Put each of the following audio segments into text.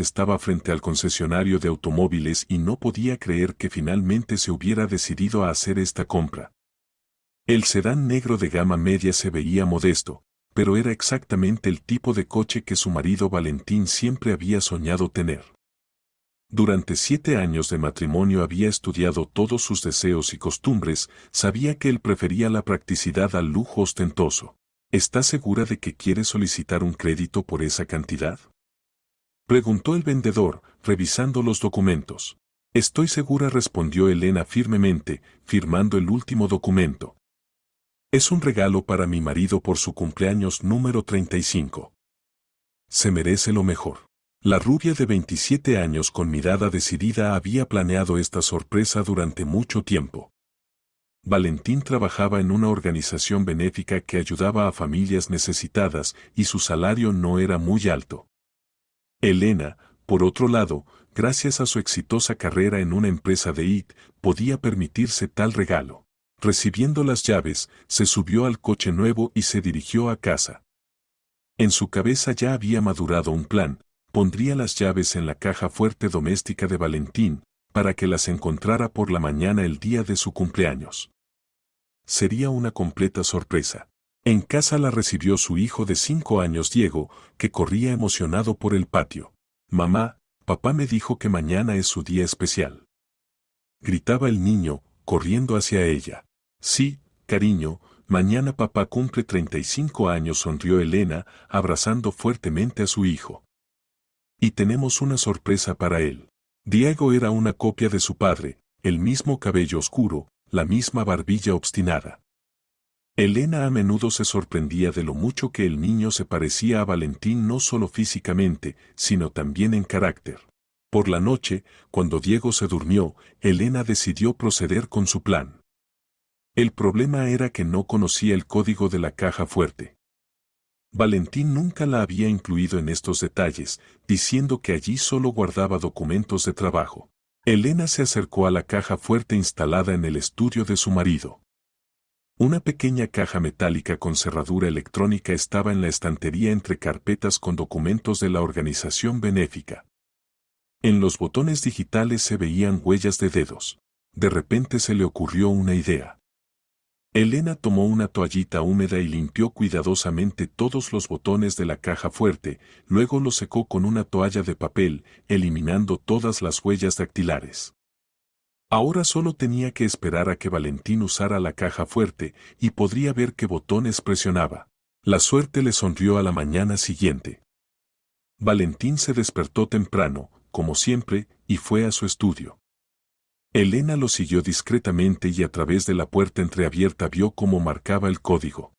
estaba frente al concesionario de automóviles y no podía creer que finalmente se hubiera decidido a hacer esta compra. El sedán negro de gama media se veía modesto, pero era exactamente el tipo de coche que su marido Valentín siempre había soñado tener. Durante 7 años de matrimonio había estudiado todos sus deseos y costumbres, sabía que él prefería la practicidad al lujo ostentoso. ¿Estás segura de que quiere solicitar un crédito por esa cantidad?, preguntó el vendedor, revisando los documentos. Estoy segura, respondió Elena firmemente, firmando el último documento. Es un regalo para mi marido por su cumpleaños número 35. Se merece lo mejor. La rubia de 27 años con mirada decidida había planeado esta sorpresa durante mucho tiempo. Valentín trabajaba en una organización benéfica que ayudaba a familias necesitadas y su salario no era muy alto. Elena, por otro lado, gracias a su exitosa carrera en una empresa de IT, podía permitirse tal regalo. Recibiendo las llaves, se subió al coche nuevo y se dirigió a casa. En su cabeza ya había madurado un plan: pondría las llaves en la caja fuerte doméstica de Valentín, para que las encontrara por la mañana el día de su cumpleaños. Sería una completa sorpresa. En casa la recibió su hijo de 5 años, Diego, que corría emocionado por el patio. Mamá, papá me dijo que mañana es su día especial, gritaba el niño, corriendo hacia ella. Sí, cariño, mañana papá cumple 35 años, sonrió Elena, abrazando fuertemente a su hijo. Y tenemos una sorpresa para él. Diego era una copia de su padre, el mismo cabello oscuro, la misma barbilla obstinada. Elena a menudo se sorprendía de lo mucho que el niño se parecía a Valentín, no solo físicamente, sino también en carácter. Por la noche, cuando Diego se durmió, Elena decidió proceder con su plan. El problema era que no conocía el código de la caja fuerte. Valentín nunca la había incluido en estos detalles, diciendo que allí solo guardaba documentos de trabajo. Elena se acercó a la caja fuerte instalada en el estudio de su marido. Una pequeña caja metálica con cerradura electrónica estaba en la estantería entre carpetas con documentos de la organización benéfica. En los botones digitales se veían huellas de dedos. De repente se le ocurrió una idea. Elena tomó una toallita húmeda y limpió cuidadosamente todos los botones de la caja fuerte, luego los secó con una toalla de papel, eliminando todas las huellas dactilares. Ahora solo tenía que esperar a que Valentín usara la caja fuerte y podría ver qué botones presionaba. La suerte le sonrió a la mañana siguiente. Valentín se despertó temprano, como siempre, y fue a su estudio. Elena lo siguió discretamente y a través de la puerta entreabierta vio cómo marcaba el código.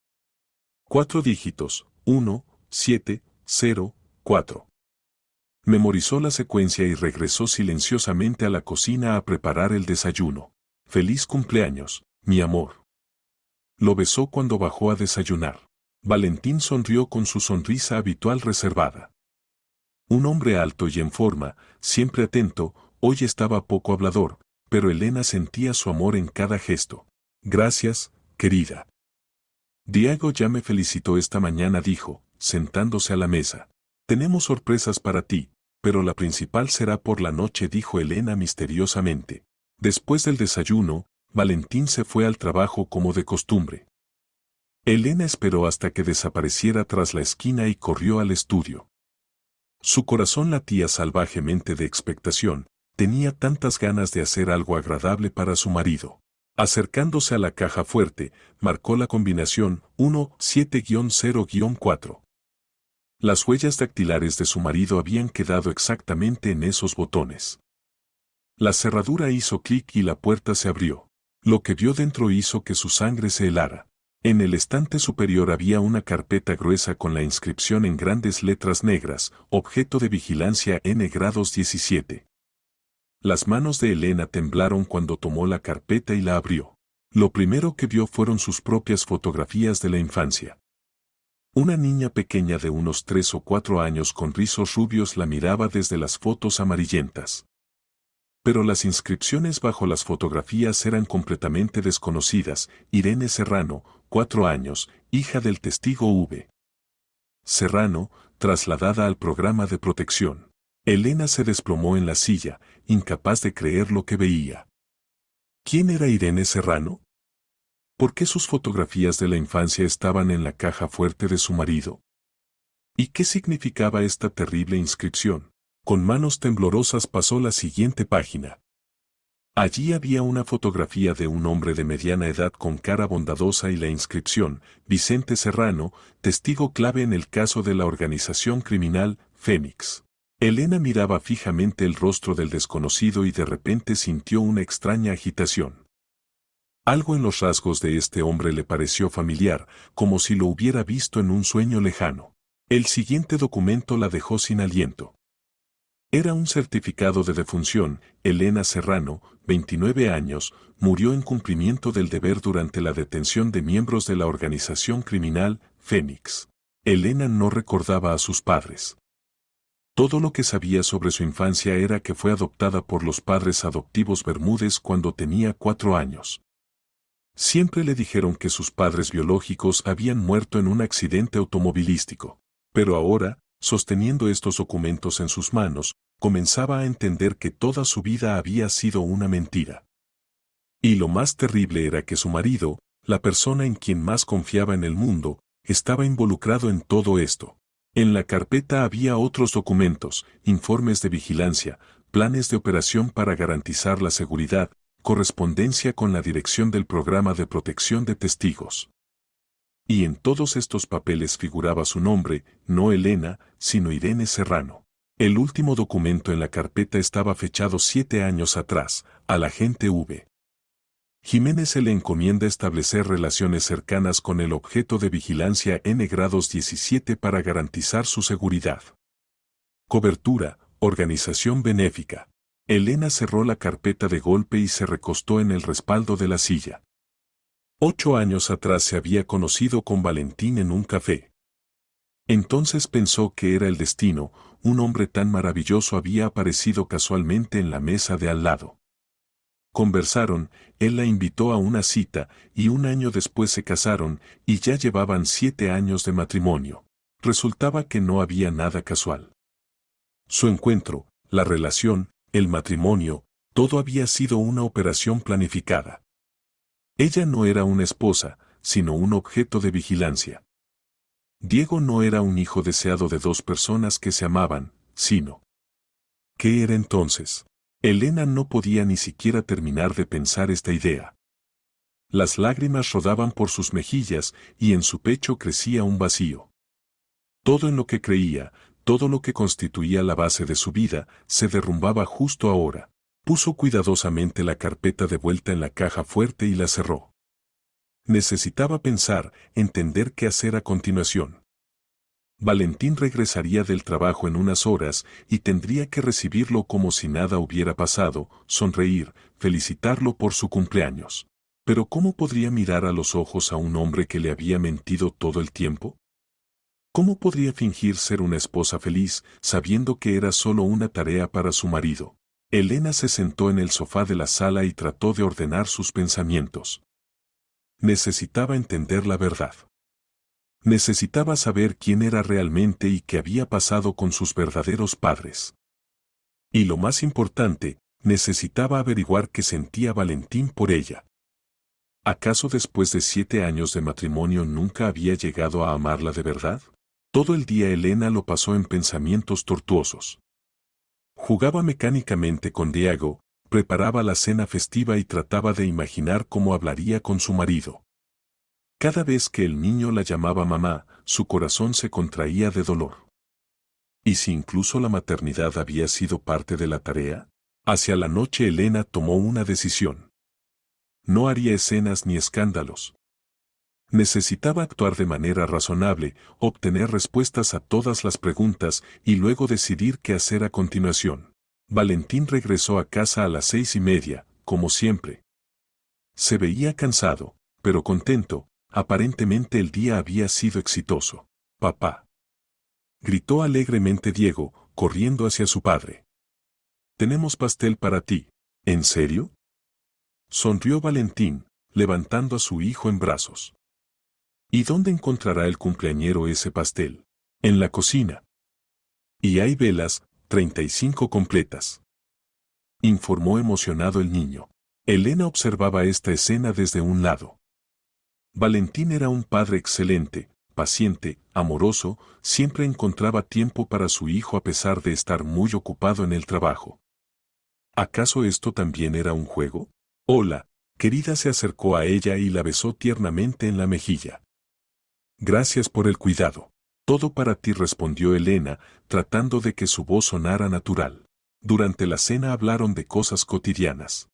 4 dígitos, 1, 7, 0, 4. Memorizó la secuencia y regresó silenciosamente a la cocina a preparar el desayuno. Feliz cumpleaños, mi amor. Lo besó cuando bajó a desayunar. Valentín sonrió con su sonrisa habitual reservada. Un hombre alto y en forma, siempre atento, hoy estaba poco hablador, pero Elena sentía su amor en cada gesto. Gracias, querida. Diego ya me felicitó esta mañana, dijo, sentándose a la mesa. Tenemos sorpresas para ti, pero la principal será por la noche, dijo Elena misteriosamente. Después del desayuno, Valentín se fue al trabajo como de costumbre. Elena esperó hasta que desapareciera tras la esquina y corrió al estudio. Su corazón latía salvajemente de expectación, tenía tantas ganas de hacer algo agradable para su marido. Acercándose a la caja fuerte, marcó la combinación 17-0-4. Las huellas dactilares de su marido habían quedado exactamente en esos botones. La cerradura hizo clic y la puerta se abrió. Lo que vio dentro hizo que su sangre se helara. En el estante superior había una carpeta gruesa con la inscripción en grandes letras negras: objeto de vigilancia N grados 17. Las manos de Elena temblaron cuando tomó la carpeta y la abrió. Lo primero que vio fueron sus propias fotografías de la infancia. Una niña pequeña de unos 3 o 4 años con rizos rubios la miraba desde las fotos amarillentas. Pero las inscripciones bajo las fotografías eran completamente desconocidas: Irene Serrano, 4 años, hija del testigo V. Serrano, trasladada al programa de protección. Elena se desplomó en la silla, incapaz de creer lo que veía. ¿Quién era Irene Serrano? ¿Por qué sus fotografías de la infancia estaban en la caja fuerte de su marido? ¿Y qué significaba esta terrible inscripción? Con manos temblorosas pasó la siguiente página. Allí había una fotografía de un hombre de mediana edad con cara bondadosa y la inscripción, Vicente Serrano, testigo clave en el caso de la organización criminal, Fénix. Elena miraba fijamente el rostro del desconocido y de repente sintió una extraña agitación. Algo en los rasgos de este hombre le pareció familiar, como si lo hubiera visto en un sueño lejano. El siguiente documento la dejó sin aliento. Era un certificado de defunción. Elena Serrano, 29 años, murió en cumplimiento del deber durante la detención de miembros de la organización criminal, Fénix. Elena no recordaba a sus padres. Todo lo que sabía sobre su infancia era que fue adoptada por los padres adoptivos Bermúdez cuando tenía 4 años. Siempre le dijeron que sus padres biológicos habían muerto en un accidente automovilístico. Pero ahora, sosteniendo estos documentos en sus manos, comenzaba a entender que toda su vida había sido una mentira. Y lo más terrible era que su marido, la persona en quien más confiaba en el mundo, estaba involucrado en todo esto. En la carpeta había otros documentos, informes de vigilancia, planes de operación para garantizar la seguridad, correspondencia con la dirección del programa de protección de testigos. Y en todos estos papeles figuraba su nombre, no Elena, sino Irene Serrano. El último documento en la carpeta estaba fechado 7 años atrás, al agente V. Jiménez se le encomienda establecer relaciones cercanas con el objeto de vigilancia N grados 17 para garantizar su seguridad. Cobertura, organización benéfica. Elena cerró la carpeta de golpe y se recostó en el respaldo de la silla. 8 años atrás se había conocido con Valentín en un café. Entonces pensó que era el destino, un hombre tan maravilloso había aparecido casualmente en la mesa de al lado. Conversaron, él la invitó a una cita, y 1 año después se casaron, y ya llevaban 7 años de matrimonio. Resultaba que no había nada casual. Su encuentro, la relación, el matrimonio, todo había sido una operación planificada. Ella no era una esposa, sino un objeto de vigilancia. Diego no era un hijo deseado de 2 personas que se amaban, sino... ¿Qué era entonces? Elena no podía ni siquiera terminar de pensar esta idea. Las lágrimas rodaban por sus mejillas y en su pecho crecía un vacío. Todo en lo que creía, todo lo que constituía la base de su vida, se derrumbaba justo ahora. Puso cuidadosamente la carpeta de vuelta en la caja fuerte y la cerró. Necesitaba pensar, entender qué hacer a continuación. Valentín regresaría del trabajo en unas horas y tendría que recibirlo como si nada hubiera pasado, sonreír, felicitarlo por su cumpleaños. Pero ¿cómo podría mirar a los ojos a un hombre que le había mentido todo el tiempo? ¿Cómo podría fingir ser una esposa feliz, sabiendo que era solo una tarea para su marido? Elena se sentó en el sofá de la sala y trató de ordenar sus pensamientos. Necesitaba entender la verdad. Necesitaba saber quién era realmente y qué había pasado con sus verdaderos padres. Y lo más importante, necesitaba averiguar qué sentía Valentín por ella. ¿Acaso después de 7 años de matrimonio nunca había llegado a amarla de verdad? Todo el día Elena lo pasó en pensamientos tortuosos. Jugaba mecánicamente con Diego, preparaba la cena festiva y trataba de imaginar cómo hablaría con su marido. Cada vez que el niño la llamaba mamá, su corazón se contraía de dolor. ¿Y si incluso la maternidad había sido parte de la tarea? Hacia la noche Elena tomó una decisión. No haría escenas ni escándalos. Necesitaba actuar de manera razonable, obtener respuestas a todas las preguntas y luego decidir qué hacer a continuación. Valentín regresó a casa a las 6:30, como siempre. Se veía cansado, pero contento, aparentemente el día había sido exitoso. «Papá», gritó alegremente Diego, corriendo hacia su padre. «Tenemos pastel para ti». «¿En serio?», sonrió Valentín, levantando a su hijo en brazos. ¿Y dónde encontrará el cumpleañero ese pastel? En la cocina. Y hay velas, 35 completas. Informó emocionado el niño. Elena observaba esta escena desde un lado. Valentín era un padre excelente, paciente, amoroso, siempre encontraba tiempo para su hijo a pesar de estar muy ocupado en el trabajo. ¿Acaso esto también era un juego? Hola, querida, se acercó a ella y la besó tiernamente en la mejilla. Gracias por el cuidado. Todo para ti, respondió Elena, tratando de que su voz sonara natural. Durante la cena hablaron de cosas cotidianas.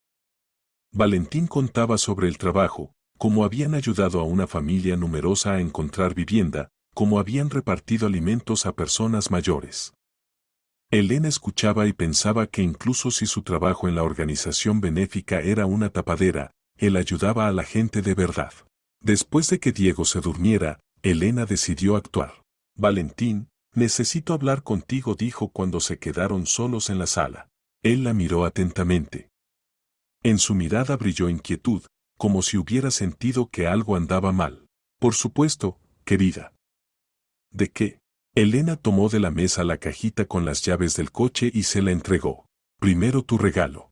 Valentín contaba sobre el trabajo, cómo habían ayudado a una familia numerosa a encontrar vivienda, cómo habían repartido alimentos a personas mayores. Elena escuchaba y pensaba que incluso si su trabajo en la organización benéfica era una tapadera, él ayudaba a la gente de verdad. Después de que Diego se durmiera, Elena decidió actuar. Valentín, necesito hablar contigo, dijo cuando se quedaron solos en la sala. Él la miró atentamente. En su mirada brilló inquietud, como si hubiera sentido que algo andaba mal. Por supuesto, querida. ¿De qué? Elena tomó de la mesa la cajita con las llaves del coche y se la entregó. Primero tu regalo.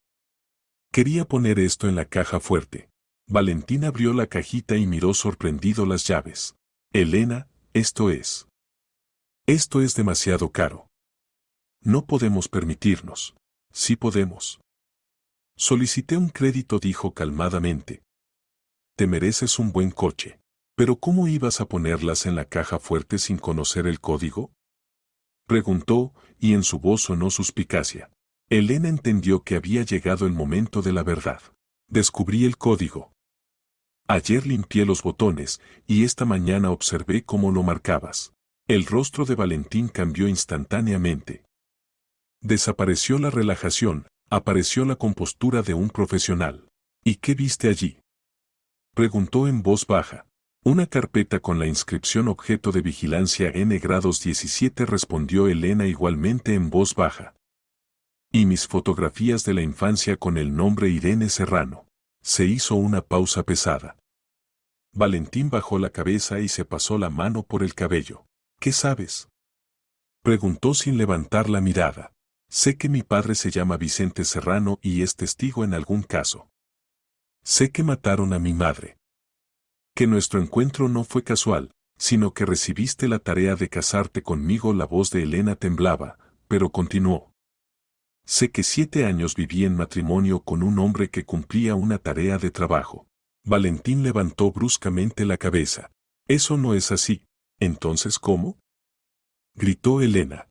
Quería poner esto en la caja fuerte. Valentín abrió la cajita y miró sorprendido las llaves. Elena, esto es. Esto es demasiado caro. No podemos permitirnos. Sí podemos. Solicité un crédito, dijo calmadamente. Te mereces un buen coche. ¿Pero cómo ibas a ponerlas en la caja fuerte sin conocer el código? Preguntó, y en su voz sonó suspicacia. Elena entendió que había llegado el momento de la verdad. Descubrí el código. Ayer limpié los botones, y esta mañana observé cómo lo marcabas. El rostro de Valentín cambió instantáneamente. Desapareció la relajación, apareció la compostura de un profesional. ¿Y qué viste allí? Preguntó en voz baja. Una carpeta con la inscripción objeto de vigilancia N grados 17, respondió Elena igualmente en voz baja. Y mis fotografías de la infancia con el nombre Irene Serrano. Se hizo una pausa pesada. Valentín bajó la cabeza y se pasó la mano por el cabello. ¿Qué sabes? Preguntó sin levantar la mirada. Sé que mi padre se llama Vicente Serrano y es testigo en algún caso. Sé que mataron a mi madre. Que nuestro encuentro no fue casual, sino que recibiste la tarea de casarte conmigo. La voz de Elena temblaba, pero continuó. Sé que 7 años viví en matrimonio con un hombre que cumplía una tarea de trabajo. Valentín levantó bruscamente la cabeza. Eso no es así. ¿Entonces cómo? Gritó Elena.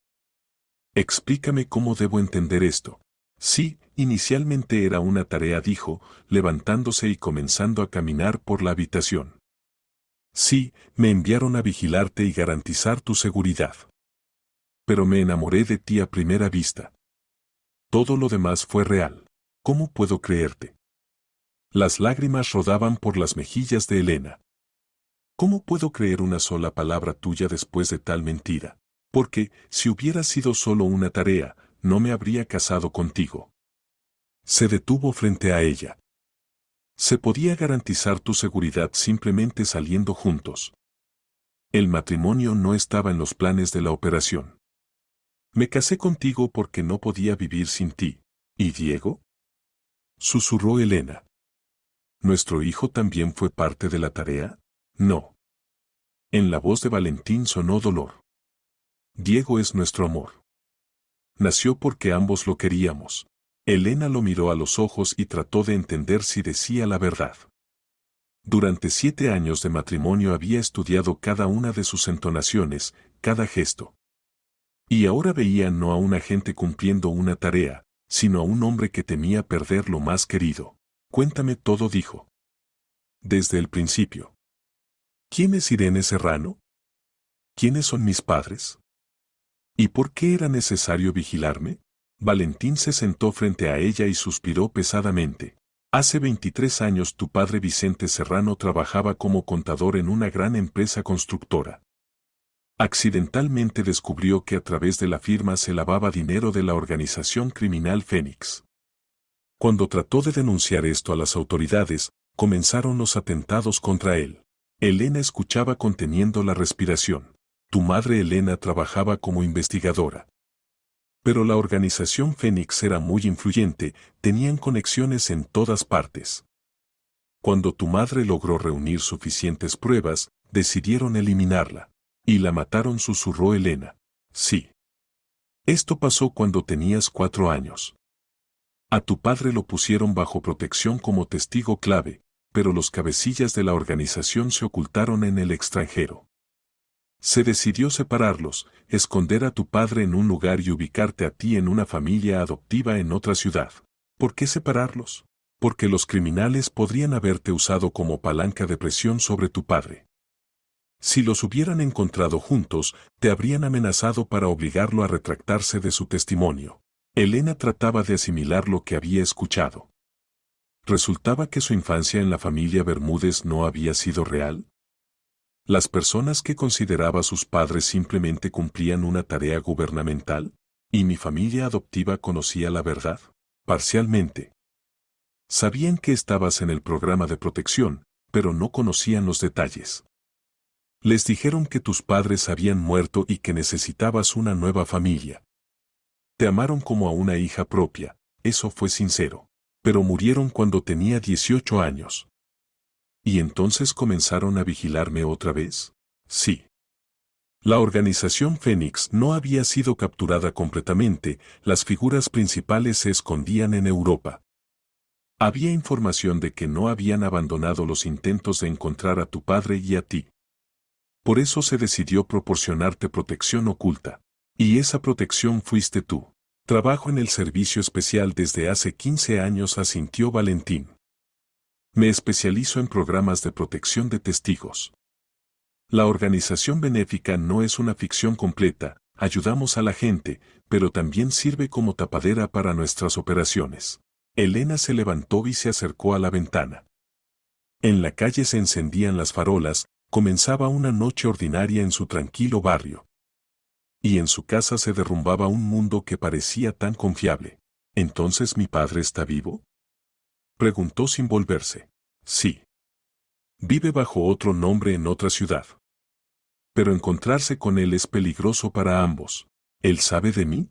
Explícame cómo debo entender esto. Sí, inicialmente era una tarea, dijo, levantándose y comenzando a caminar por la habitación. Sí, me enviaron a vigilarte y garantizar tu seguridad. Pero me enamoré de ti a primera vista. Todo lo demás fue real. ¿Cómo puedo creerte? Las lágrimas rodaban por las mejillas de Elena. ¿Cómo puedo creer una sola palabra tuya después de tal mentira? Porque, si hubiera sido solo una tarea, no me habría casado contigo. Se detuvo frente a ella. Se podía garantizar tu seguridad simplemente saliendo juntos. El matrimonio no estaba en los planes de la operación. Me casé contigo porque no podía vivir sin ti. ¿Y Diego? Susurró Elena. ¿Nuestro hijo también fue parte de la tarea? No. En la voz de Valentín sonó dolor. Diego es nuestro amor. Nació porque ambos lo queríamos. Elena lo miró a los ojos y trató de entender si decía la verdad. Durante 7 años de matrimonio había estudiado cada una de sus entonaciones, cada gesto. Y ahora veía no a un agente cumpliendo una tarea, sino a un hombre que temía perder lo más querido. Cuéntame todo, dijo. Desde el principio. ¿Quién es Irene Serrano? ¿Quiénes son mis padres? ¿Y por qué era necesario vigilarme? Valentín se sentó frente a ella y suspiró pesadamente. Hace 23 años tu padre Vicente Serrano trabajaba como contador en una gran empresa constructora. Accidentalmente descubrió que a través de la firma se lavaba dinero de la organización criminal Fénix. Cuando trató de denunciar esto a las autoridades, comenzaron los atentados contra él. Elena escuchaba conteniendo la respiración. Tu madre Elena trabajaba como investigadora. Pero la organización Fénix era muy influyente, tenían conexiones en todas partes. Cuando tu madre logró reunir suficientes pruebas, decidieron eliminarla. Y la mataron, susurró Elena. Sí. Esto pasó cuando tenías 4 años. A tu padre lo pusieron bajo protección como testigo clave, pero los cabecillas de la organización se ocultaron en el extranjero. Se decidió separarlos, esconder a tu padre en un lugar y ubicarte a ti en una familia adoptiva en otra ciudad. ¿Por qué separarlos? Porque los criminales podrían haberte usado como palanca de presión sobre tu padre. Si los hubieran encontrado juntos, te habrían amenazado para obligarlo a retractarse de su testimonio. Elena trataba de asimilar lo que había escuchado. ¿Resultaba que su infancia en la familia Bermúdez no había sido real? ¿Las personas que consideraba sus padres simplemente cumplían una tarea gubernamental? ¿Y mi familia adoptiva conocía la verdad? Parcialmente. Sabían que estabas en el programa de protección, pero no conocían los detalles. Les dijeron que tus padres habían muerto y que necesitabas una nueva familia. Te amaron como a una hija propia, eso fue sincero. Pero murieron cuando tenía 18 años. ¿Y entonces comenzaron a vigilarme otra vez? Sí. La organización Fénix no había sido capturada completamente, las figuras principales se escondían en Europa. Había información de que no habían abandonado los intentos de encontrar a tu padre y a ti. Por eso se decidió proporcionarte protección oculta. Y esa protección fuiste tú. Trabajo en el servicio especial desde hace 15 años, asintió Valentín. Me especializo en programas de protección de testigos. La organización benéfica no es una ficción completa, ayudamos a la gente, pero también sirve como tapadera para nuestras operaciones. Elena se levantó y se acercó a la ventana. En la calle se encendían las farolas, comenzaba una noche ordinaria en su tranquilo barrio. Y en su casa se derrumbaba un mundo que parecía tan confiable. ¿Entonces mi padre está vivo? Preguntó sin volverse. Sí. Vive bajo otro nombre en otra ciudad. Pero encontrarse con él es peligroso para ambos. ¿Él sabe de mí?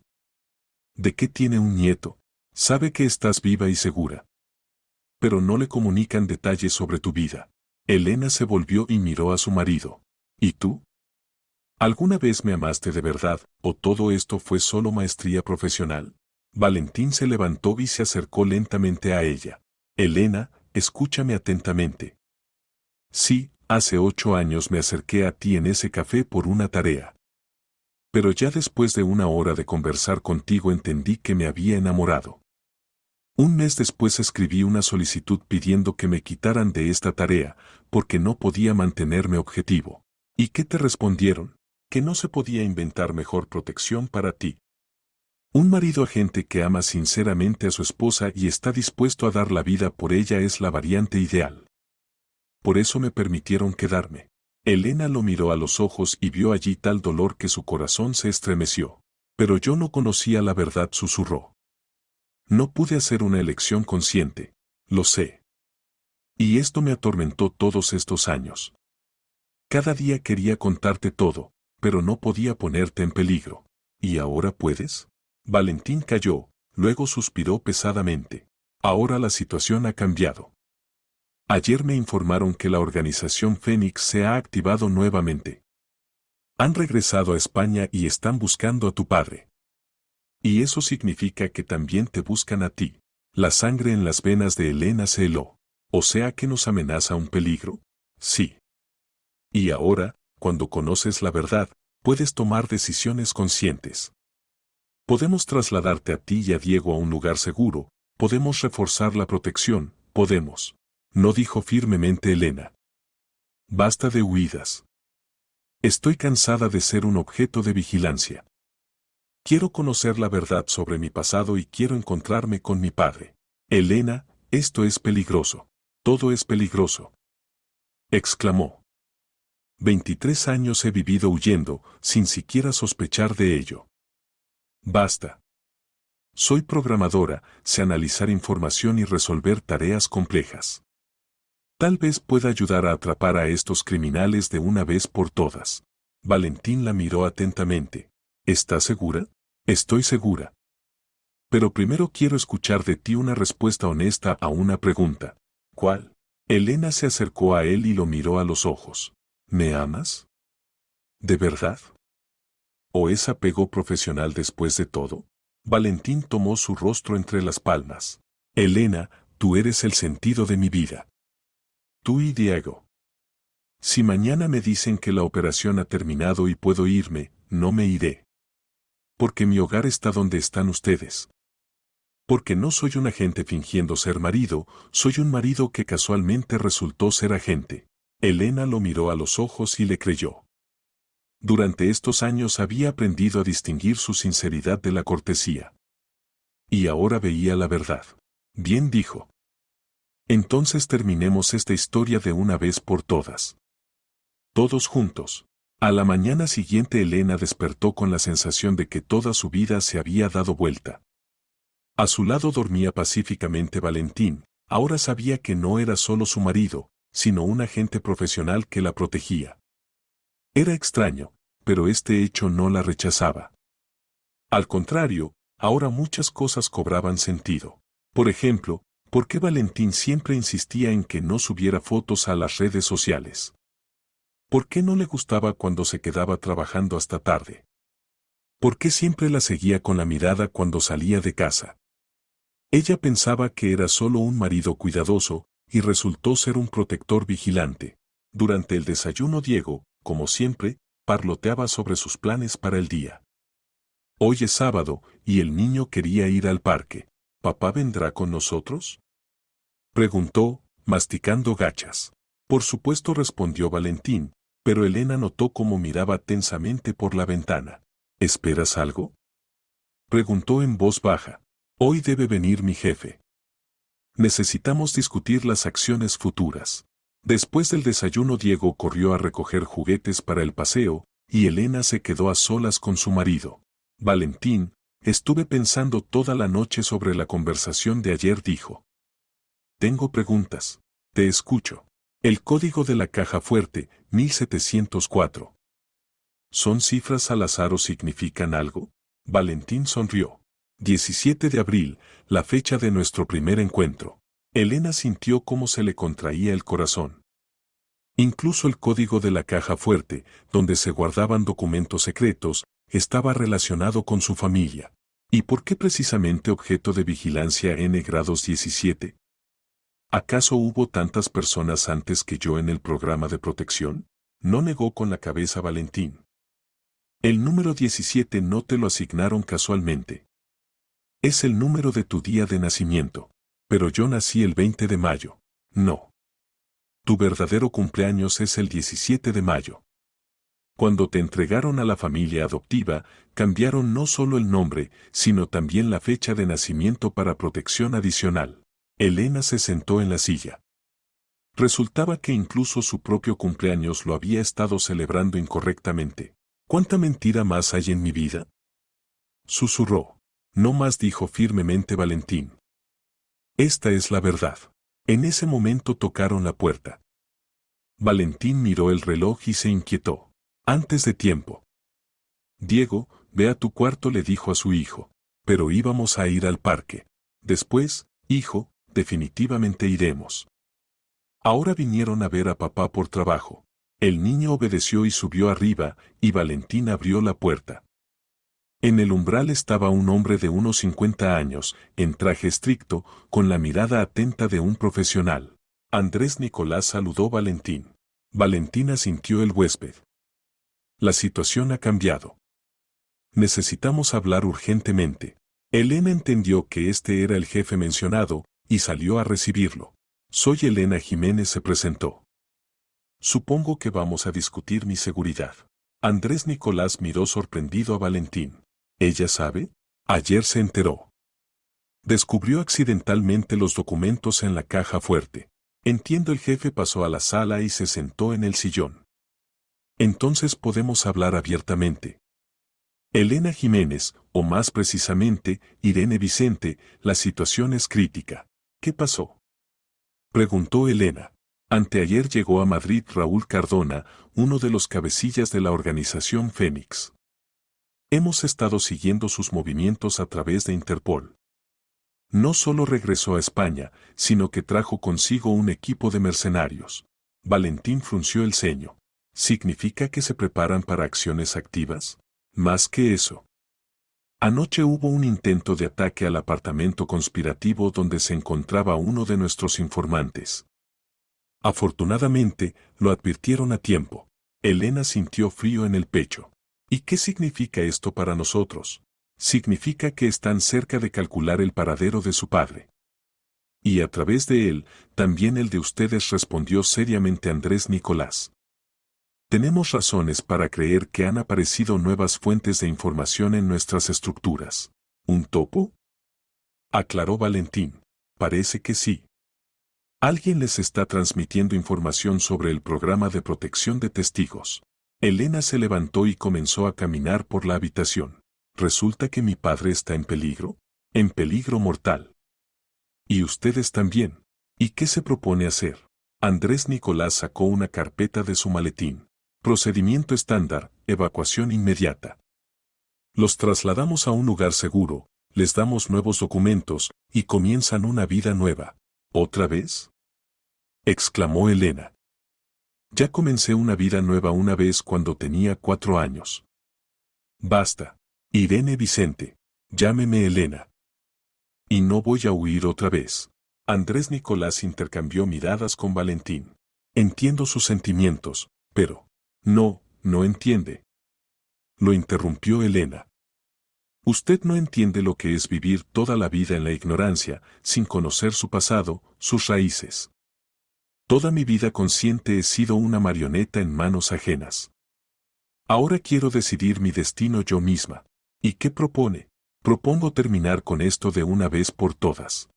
¿De qué tiene un nieto? Sabe que estás viva y segura. Pero no le comunican detalles sobre tu vida. Elena se volvió y miró a su marido. ¿Y tú? ¿Alguna vez me amaste de verdad, o todo esto fue solo maestría profesional? Valentín se levantó y se acercó lentamente a ella. Elena, escúchame atentamente. Sí, hace 8 años me acerqué a ti en ese café por una tarea. Pero ya después de una hora de conversar contigo entendí que me había enamorado. Un mes después escribí una solicitud pidiendo que me quitaran de esta tarea, porque no podía mantenerme objetivo. ¿Y qué te respondieron? Que no se podía inventar mejor protección para ti. Un marido agente que ama sinceramente a su esposa y está dispuesto a dar la vida por ella es la variante ideal. Por eso me permitieron quedarme. Elena lo miró a los ojos y vio allí tal dolor que su corazón se estremeció. Pero yo no conocía la verdad, susurró. No pude hacer una elección consciente, lo sé. Y esto me atormentó todos estos años. Cada día quería contarte todo, pero no podía ponerte en peligro. ¿Y ahora puedes? Valentín calló, luego suspiró pesadamente. Ahora la situación ha cambiado. Ayer me informaron que la organización Fénix se ha activado nuevamente. Han regresado a España y están buscando a tu padre. Y eso significa que también te buscan a ti. La sangre en las venas de Elena se heló. ¿O sea que nos amenaza un peligro? Sí. Y ahora, cuando conoces la verdad, puedes tomar decisiones conscientes. Podemos trasladarte a ti y a Diego a un lugar seguro, podemos reforzar la protección, podemos. No, dijo firmemente Elena. Basta de huidas. Estoy cansada de ser un objeto de vigilancia. Quiero conocer la verdad sobre mi pasado y quiero encontrarme con mi padre. Elena, esto es peligroso. Todo es peligroso. Exclamó. 23 años he vivido huyendo, sin siquiera sospechar de ello. Basta. Soy programadora, sé analizar información y resolver tareas complejas. Tal vez pueda ayudar a atrapar a estos criminales de una vez por todas. Valentín la miró atentamente. ¿Estás segura? Estoy segura. Pero primero quiero escuchar de ti una respuesta honesta a una pregunta. ¿Cuál? Elena se acercó a él y lo miró a los ojos. ¿Me amas? ¿De verdad? ¿O es apego profesional después de todo? Valentín tomó su rostro entre las palmas. Elena, tú eres el sentido de mi vida. Tú y Diego. Si mañana me dicen que la operación ha terminado y puedo irme, no me iré. Porque mi hogar está donde están ustedes. Porque no soy un agente fingiendo ser marido, soy un marido que casualmente resultó ser agente. Elena lo miró a los ojos y le creyó. Durante estos años había aprendido a distinguir su sinceridad de la cortesía. Y ahora veía la verdad. Bien dijo. Entonces terminemos esta historia de una vez por todas. Todos juntos. A la mañana siguiente Elena despertó con la sensación de que toda su vida se había dado vuelta. A su lado dormía pacíficamente Valentín, ahora sabía que no era solo su marido, sino un agente profesional que la protegía. Era extraño, pero este hecho no la rechazaba. Al contrario, ahora muchas cosas cobraban sentido. Por ejemplo, ¿por qué Valentín siempre insistía en que no subiera fotos a las redes sociales? ¿Por qué no le gustaba cuando se quedaba trabajando hasta tarde? ¿Por qué siempre la seguía con la mirada cuando salía de casa? Ella pensaba que era solo un marido cuidadoso, y resultó ser un protector vigilante. Durante el desayuno Diego, como siempre, parloteaba sobre sus planes para el día. Hoy es sábado, y el niño quería ir al parque. ¿Papá vendrá con nosotros? Preguntó, masticando gachas. Por supuesto respondió Valentín, pero Elena notó cómo miraba tensamente por la ventana. ¿Esperas algo? Preguntó en voz baja. Hoy debe venir mi jefe. Necesitamos discutir las acciones futuras. Después del desayuno Diego corrió a recoger juguetes para el paseo, y Elena se quedó a solas con su marido. Valentín, estuve pensando toda la noche sobre la conversación de ayer, dijo. Tengo preguntas. Te escucho. El código de la caja fuerte, 1704. ¿Son cifras al azar o significan algo? Valentín sonrió. 17 de abril, la fecha de nuestro primer encuentro. Elena sintió cómo se le contraía el corazón. Incluso el código de la caja fuerte, donde se guardaban documentos secretos, estaba relacionado con su familia. ¿Y por qué precisamente objeto de vigilancia N-grados 17? ¿Acaso hubo tantas personas antes que yo en el programa de protección? No negó con la cabeza Valentín. El número 17 no te lo asignaron casualmente. Es el número de tu día de nacimiento. Pero yo nací el 20 de mayo. No. Tu verdadero cumpleaños es el 17 de mayo. Cuando te entregaron a la familia adoptiva, cambiaron no solo el nombre, sino también la fecha de nacimiento para protección adicional. Elena se sentó en la silla. Resultaba que incluso su propio cumpleaños lo había estado celebrando incorrectamente. ¿Cuánta mentira más hay en mi vida? Susurró. No más, dijo firmemente Valentín. Esta es la verdad. En ese momento tocaron la puerta. Valentín miró el reloj y se inquietó. Antes de tiempo. Diego, ve a tu cuarto, le dijo a su hijo. Pero íbamos a ir al parque. Después, hijo, definitivamente iremos. Ahora vinieron a ver a papá por trabajo. El niño obedeció y subió arriba, y Valentín abrió la puerta. En el umbral estaba un hombre de unos 50 años, en traje estricto, con la mirada atenta de un profesional. Andrés Nicolás saludó a Valentín. Valentín asintió el huésped. La situación ha cambiado. Necesitamos hablar urgentemente. Elena entendió que este era el jefe mencionado, y salió a recibirlo. Soy Elena Jiménez, se presentó. Supongo que vamos a discutir mi seguridad. Andrés Nicolás miró sorprendido a Valentín. ¿Ella sabe? Ayer se enteró. Descubrió accidentalmente los documentos en la caja fuerte. Entiendo. El jefe pasó a la sala y se sentó en el sillón. Entonces podemos hablar abiertamente. Elena Jiménez, o más precisamente, Irene Vicente, la situación es crítica. ¿Qué pasó? Preguntó Elena. Anteayer llegó a Madrid Raúl Cardona, uno de los cabecillas de la organización Fénix. Hemos estado siguiendo sus movimientos a través de Interpol. No solo regresó a España, sino que trajo consigo un equipo de mercenarios. Valentín frunció el ceño. ¿Significa que se preparan para acciones activas? Más que eso. Anoche hubo un intento de ataque al apartamento conspirativo donde se encontraba uno de nuestros informantes. Afortunadamente, lo advirtieron a tiempo. Elena sintió frío en el pecho. ¿Y qué significa esto para nosotros? Significa que están cerca de calcular el paradero de su padre. Y a través de él, también el de ustedes, respondió seriamente Andrés Nicolás. Tenemos razones para creer que han aparecido nuevas fuentes de información en nuestras estructuras. ¿Un topo? Aclaró Valentín. Parece que sí. Alguien les está transmitiendo información sobre el programa de protección de testigos. Elena se levantó y comenzó a caminar por la habitación. ¿Resulta que mi padre está en peligro? En peligro mortal. Y ustedes también. ¿Y qué se propone hacer? Andrés Nicolás sacó una carpeta de su maletín. Procedimiento estándar, evacuación inmediata. Los trasladamos a un lugar seguro, les damos nuevos documentos, y comienzan una vida nueva. ¿Otra vez? Exclamó Elena. Ya comencé una vida nueva una vez cuando tenía 4 años. Basta. Irene Vicente. Llámeme Elena. Y no voy a huir otra vez. Andrés Nicolás intercambió miradas con Valentín. Entiendo sus sentimientos, pero... No entiende. Lo interrumpió Elena. Usted no entiende lo que es vivir toda la vida en la ignorancia, sin conocer su pasado, sus raíces. Toda mi vida consciente he sido una marioneta en manos ajenas. Ahora quiero decidir mi destino yo misma. ¿Y qué propone? Propongo terminar con esto de una vez por todas.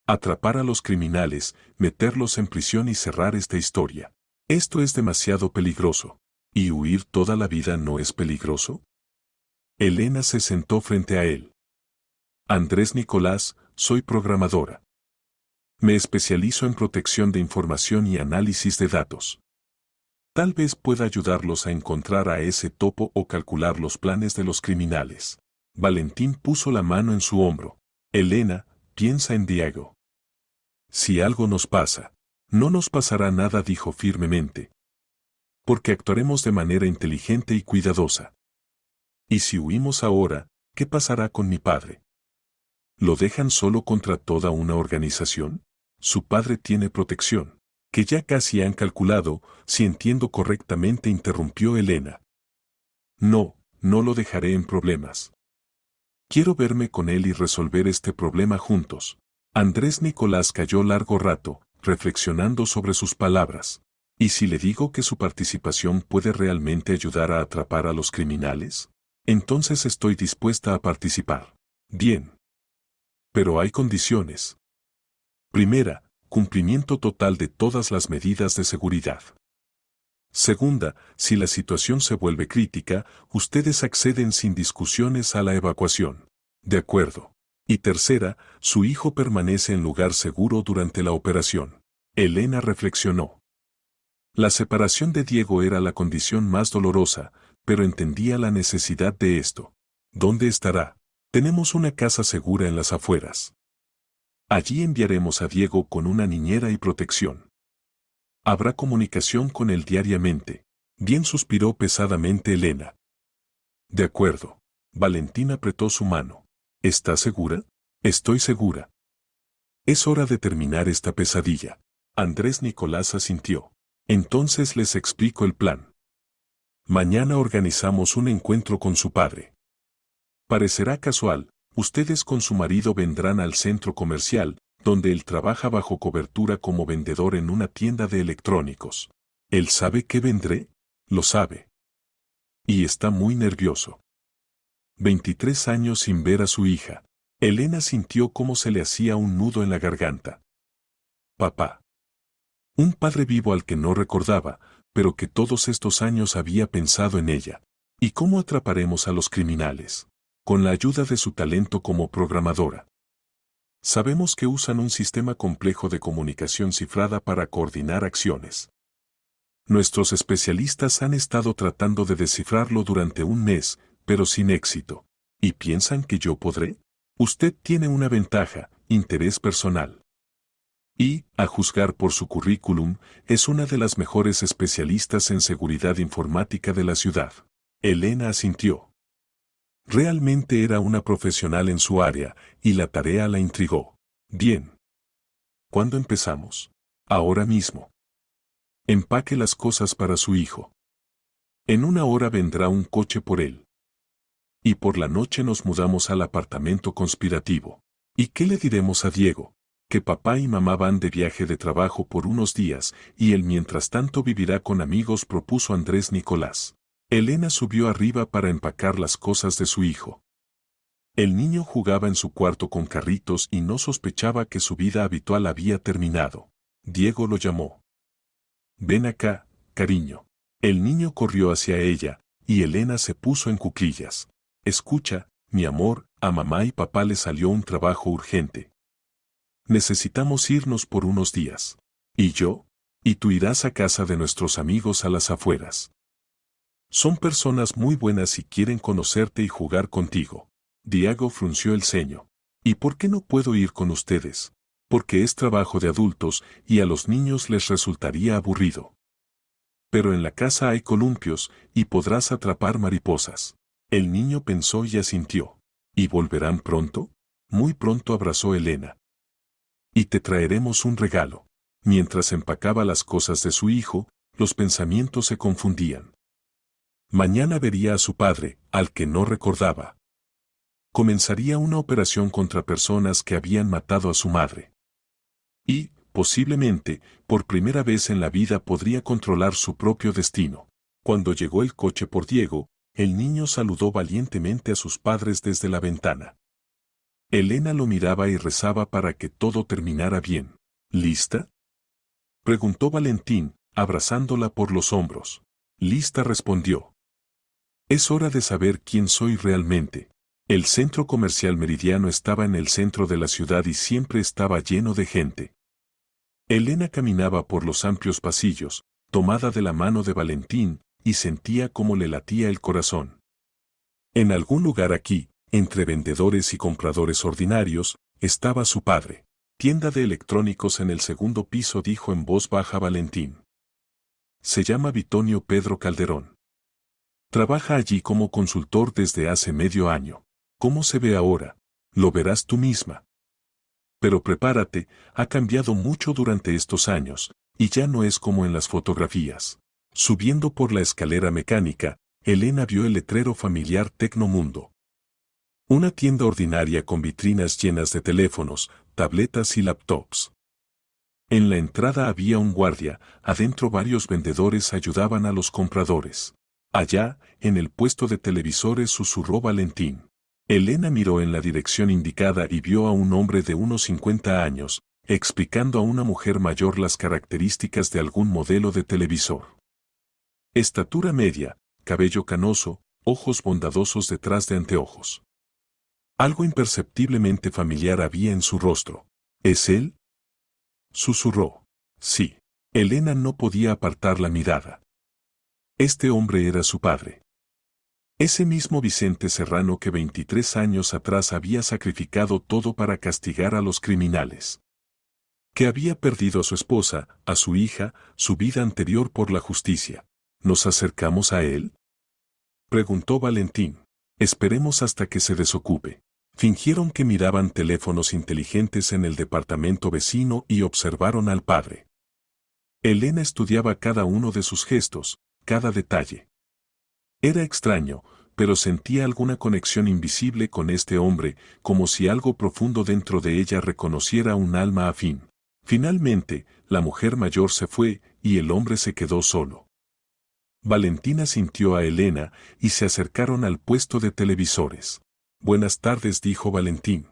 Atrapar a los criminales, meterlos en prisión y cerrar esta historia. Esto es demasiado peligroso. ¿Y huir toda la vida no es peligroso? Elena se sentó frente a él. Andrés Nicolás, soy programadora. Me especializo en protección de información y análisis de datos. Tal vez pueda ayudarlos a encontrar a ese topo o calcular los planes de los criminales. Valentín puso la mano en su hombro. Elena, piensa en Diego. Si algo nos pasa, no nos pasará nada, dijo firmemente. Porque actuaremos de manera inteligente y cuidadosa. Y si huimos ahora, ¿qué pasará con mi padre? ¿Lo dejan solo contra toda una organización? Su padre tiene protección, que ya casi han calculado, si entiendo correctamente, interrumpió Elena. No lo dejaré en problemas. Quiero verme con él y resolver este problema juntos. Andrés Nicolás calló largo rato, reflexionando sobre sus palabras. ¿Y si le digo que su participación puede realmente ayudar a atrapar a los criminales? Entonces estoy dispuesta a participar. Bien. Pero hay condiciones. Primera, cumplimiento total de todas las medidas de seguridad. Segunda, si la situación se vuelve crítica, ustedes acceden sin discusiones a la evacuación. De acuerdo. Y tercera, su hijo permanece en lugar seguro durante la operación. Elena reflexionó. La separación de Diego era la condición más dolorosa, pero entendía la necesidad de esto. ¿Dónde estará? Tenemos una casa segura en las afueras. Allí enviaremos a Diego con una niñera y protección. Habrá comunicación con él diariamente. Bien, suspiró pesadamente Elena. De acuerdo. Valentín apretó su mano. ¿Está segura? Estoy segura. Es hora de terminar esta pesadilla. Andrés Nicolás asintió. Entonces les explico el plan. Mañana organizamos un encuentro con su padre. Parecerá casual, ustedes con su marido vendrán al centro comercial, donde él trabaja bajo cobertura como vendedor en una tienda de electrónicos. ¿Él sabe que vendré? Lo sabe. Y está muy nervioso. 23 años sin ver a su hija. Elena sintió cómo se le hacía un nudo en la garganta. Papá. Un padre vivo al que no recordaba, pero que todos estos años había pensado en ella. ¿Y cómo atraparemos a los criminales? Con la ayuda de su talento como programadora. Sabemos que usan un sistema complejo de comunicación cifrada para coordinar acciones. Nuestros especialistas han estado tratando de descifrarlo durante un mes, pero sin éxito. ¿Y piensan que yo podré? Usted tiene una ventaja, interés personal. Y, a juzgar por su currículum, es una de las mejores especialistas en seguridad informática de la ciudad. Elena asintió. Realmente era una profesional en su área, y la tarea la intrigó. Bien. ¿Cuándo empezamos? Ahora mismo. Empaque las cosas para su hijo. En una hora vendrá un coche por él. Y por la noche nos mudamos al apartamento conspirativo. ¿Y qué le diremos a Diego? Que papá y mamá van de viaje de trabajo por unos días, y él mientras tanto vivirá con amigos, propuso Andrés Nicolás. Elena subió arriba para empacar las cosas de su hijo. El niño jugaba en su cuarto con carritos y no sospechaba que su vida habitual había terminado. Diego lo llamó. Ven acá, cariño. El niño corrió hacia ella, y Elena se puso en cuclillas. Escucha, mi amor, a mamá y papá le salió un trabajo urgente. Necesitamos irnos por unos días. ¿Y yo? Y tú irás a casa de nuestros amigos a las afueras. Son personas muy buenas y quieren conocerte y jugar contigo. Diego frunció el ceño. ¿Y por qué no puedo ir con ustedes? Porque es trabajo de adultos y a los niños les resultaría aburrido. Pero en la casa hay columpios y podrás atrapar mariposas. El niño pensó y asintió. ¿Y volverán pronto? Muy pronto, abrazó Elena. Y te traeremos un regalo. Mientras empacaba las cosas de su hijo, los pensamientos se confundían. Mañana vería a su padre, al que no recordaba. Comenzaría una operación contra personas que habían matado a su madre. Y, posiblemente, por primera vez en la vida podría controlar su propio destino. Cuando llegó el coche por Diego, el niño saludó valientemente a sus padres desde la ventana. Elena lo miraba y rezaba para que todo terminara bien. ¿Lista? Preguntó Valentín, abrazándola por los hombros. Lista, respondió. Es hora de saber quién soy realmente. El centro comercial Meridiano estaba en el centro de la ciudad y siempre estaba lleno de gente. Elena caminaba por los amplios pasillos, tomada de la mano de Valentín, y sentía cómo le latía el corazón. En algún lugar aquí, entre vendedores y compradores ordinarios, estaba su padre. Tienda de electrónicos en el segundo piso, dijo en voz baja Valentín. Se llama Vitonio Pedro Calderón. Trabaja allí como consultor desde hace medio año. ¿Cómo se ve ahora? Lo verás tú misma. Pero prepárate, ha cambiado mucho durante estos años, y ya no es como en las fotografías. Subiendo por la escalera mecánica, Elena vio el letrero familiar Tecnomundo. Una tienda ordinaria con vitrinas llenas de teléfonos, tabletas y laptops. En la entrada había un guardia, adentro varios vendedores ayudaban a los compradores. Allá, en el puesto de televisores, susurró Valentín. Elena miró en la dirección indicada y vio a un hombre de unos 50 años, explicando a una mujer mayor las características de algún modelo de televisor. Estatura media, cabello canoso, ojos bondadosos detrás de anteojos. Algo imperceptiblemente familiar había en su rostro. ¿Es él? Susurró. Sí. Elena no podía apartar la mirada. Este hombre era su padre. Ese mismo Vicente Serrano que 23 años atrás había sacrificado todo para castigar a los criminales. Que había perdido a su esposa, a su hija, su vida anterior por la justicia. ¿Nos acercamos a él? Preguntó Valentín. Esperemos hasta que se desocupe. Fingieron que miraban teléfonos inteligentes en el departamento vecino y observaron al padre. Elena estudiaba cada uno de sus gestos, cada detalle. Era extraño, pero sentía alguna conexión invisible con este hombre, como si algo profundo dentro de ella reconociera un alma afín. Finalmente, la mujer mayor se fue y el hombre se quedó solo. Valentina sintió a Elena y se acercaron al puesto de televisores. Buenas tardes, dijo Valentín.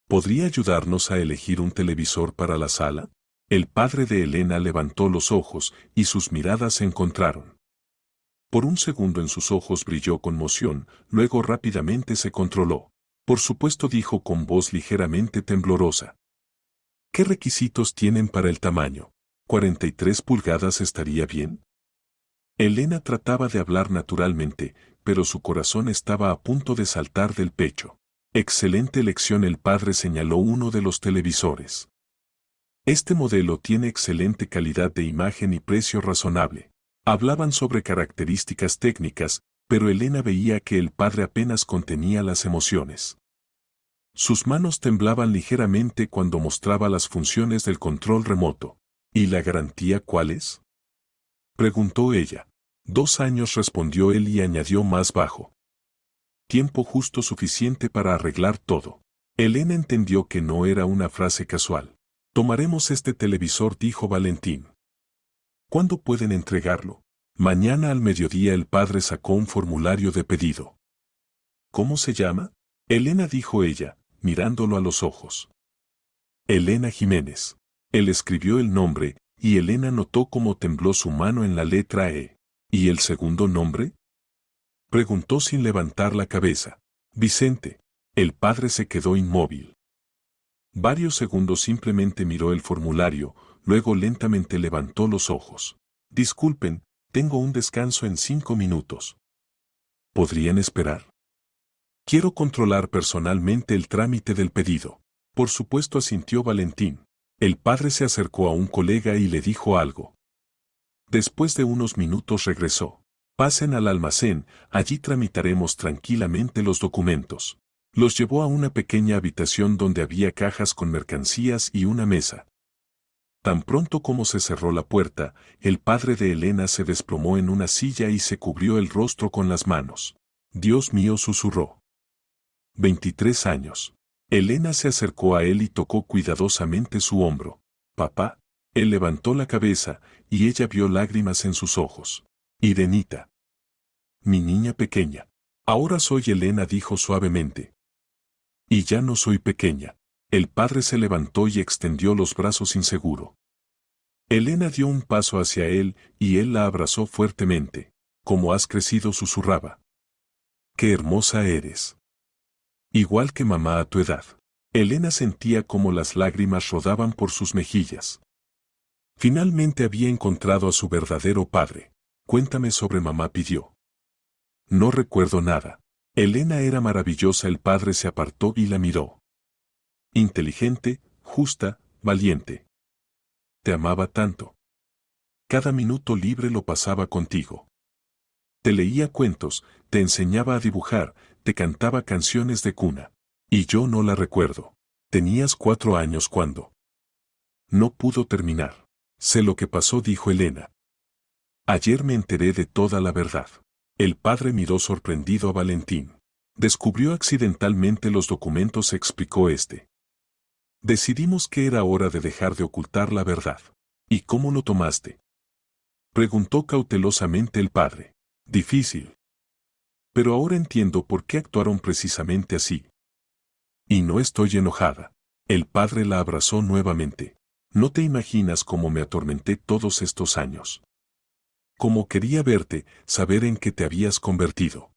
¿Podría ayudarnos a elegir un televisor para la sala? El padre de Elena levantó los ojos y sus miradas se encontraron. Por un segundo en sus ojos brilló conmoción, luego rápidamente se controló. Por supuesto, dijo con voz ligeramente temblorosa. ¿Qué requisitos tienen para el tamaño? ¿43 pulgadas estaría bien? Elena trataba de hablar naturalmente, pero su corazón estaba a punto de saltar del pecho. Excelente elección, el padre señaló uno de los televisores. Este modelo tiene excelente calidad de imagen y precio razonable. Hablaban sobre características técnicas, pero Elena veía que el padre apenas contenía las emociones. Sus manos temblaban ligeramente cuando mostraba las funciones del control remoto. ¿Y la garantía cuál es?, preguntó ella. 2 años, respondió él y añadió más bajo. Tiempo justo suficiente para arreglar todo. Elena entendió que no era una frase casual. Tomaremos este televisor, dijo Valentín. ¿Cuándo pueden entregarlo? Mañana al mediodía. El padre sacó un formulario de pedido. ¿Cómo se llama? Elena, dijo ella, mirándolo a los ojos. Elena Jiménez. Él escribió el nombre, y Elena notó cómo tembló su mano en la letra E. ¿Y el segundo nombre?, preguntó sin levantar la cabeza. Vicente. El padre se quedó inmóvil. Varios segundos simplemente miró el formulario, luego lentamente levantó los ojos. Disculpen, tengo un descanso en 5 minutos. ¿Podrían esperar? Quiero controlar personalmente el trámite del pedido. Por supuesto, asintió Valentín. El padre se acercó a un colega y le dijo algo. Después de unos minutos regresó. Pasen al almacén, allí tramitaremos tranquilamente los documentos. Los llevó a una pequeña habitación donde había cajas con mercancías y una mesa. Tan pronto como se cerró la puerta, el padre de Elena se desplomó en una silla y se cubrió el rostro con las manos. Dios mío, susurró. 23 años. Elena se acercó a él y tocó cuidadosamente su hombro. Papá. Él levantó la cabeza, y ella vio lágrimas en sus ojos. Irenita. Mi niña pequeña. Ahora soy Elena, dijo suavemente. Y ya no soy pequeña. El padre se levantó y extendió los brazos inseguro. Elena dio un paso hacia él, y él la abrazó fuertemente. ¿Cómo has crecido?, susurraba. Qué hermosa eres. Igual que mamá a tu edad. Elena sentía cómo las lágrimas rodaban por sus mejillas. Finalmente había encontrado a su verdadero padre. Cuéntame sobre mamá, pidió. No recuerdo nada. Elena era maravillosa. El padre se apartó y la miró. Inteligente, justa, valiente. Te amaba tanto. Cada minuto libre lo pasaba contigo. Te leía cuentos, te enseñaba a dibujar, te cantaba canciones de cuna. Y yo no la recuerdo. Tenías 4 años cuando. No pudo terminar. Sé lo que pasó, dijo Elena. Ayer me enteré de toda la verdad. El padre miró sorprendido a Valentín. Descubrió accidentalmente los documentos, explicó este. Decidimos que era hora de dejar de ocultar la verdad. ¿Y cómo lo tomaste?, preguntó cautelosamente el padre. Difícil. Pero ahora entiendo por qué actuaron precisamente así. Y no estoy enojada. El padre la abrazó nuevamente. No te imaginas cómo me atormenté todos estos años. Cómo quería verte, saber en qué te habías convertido.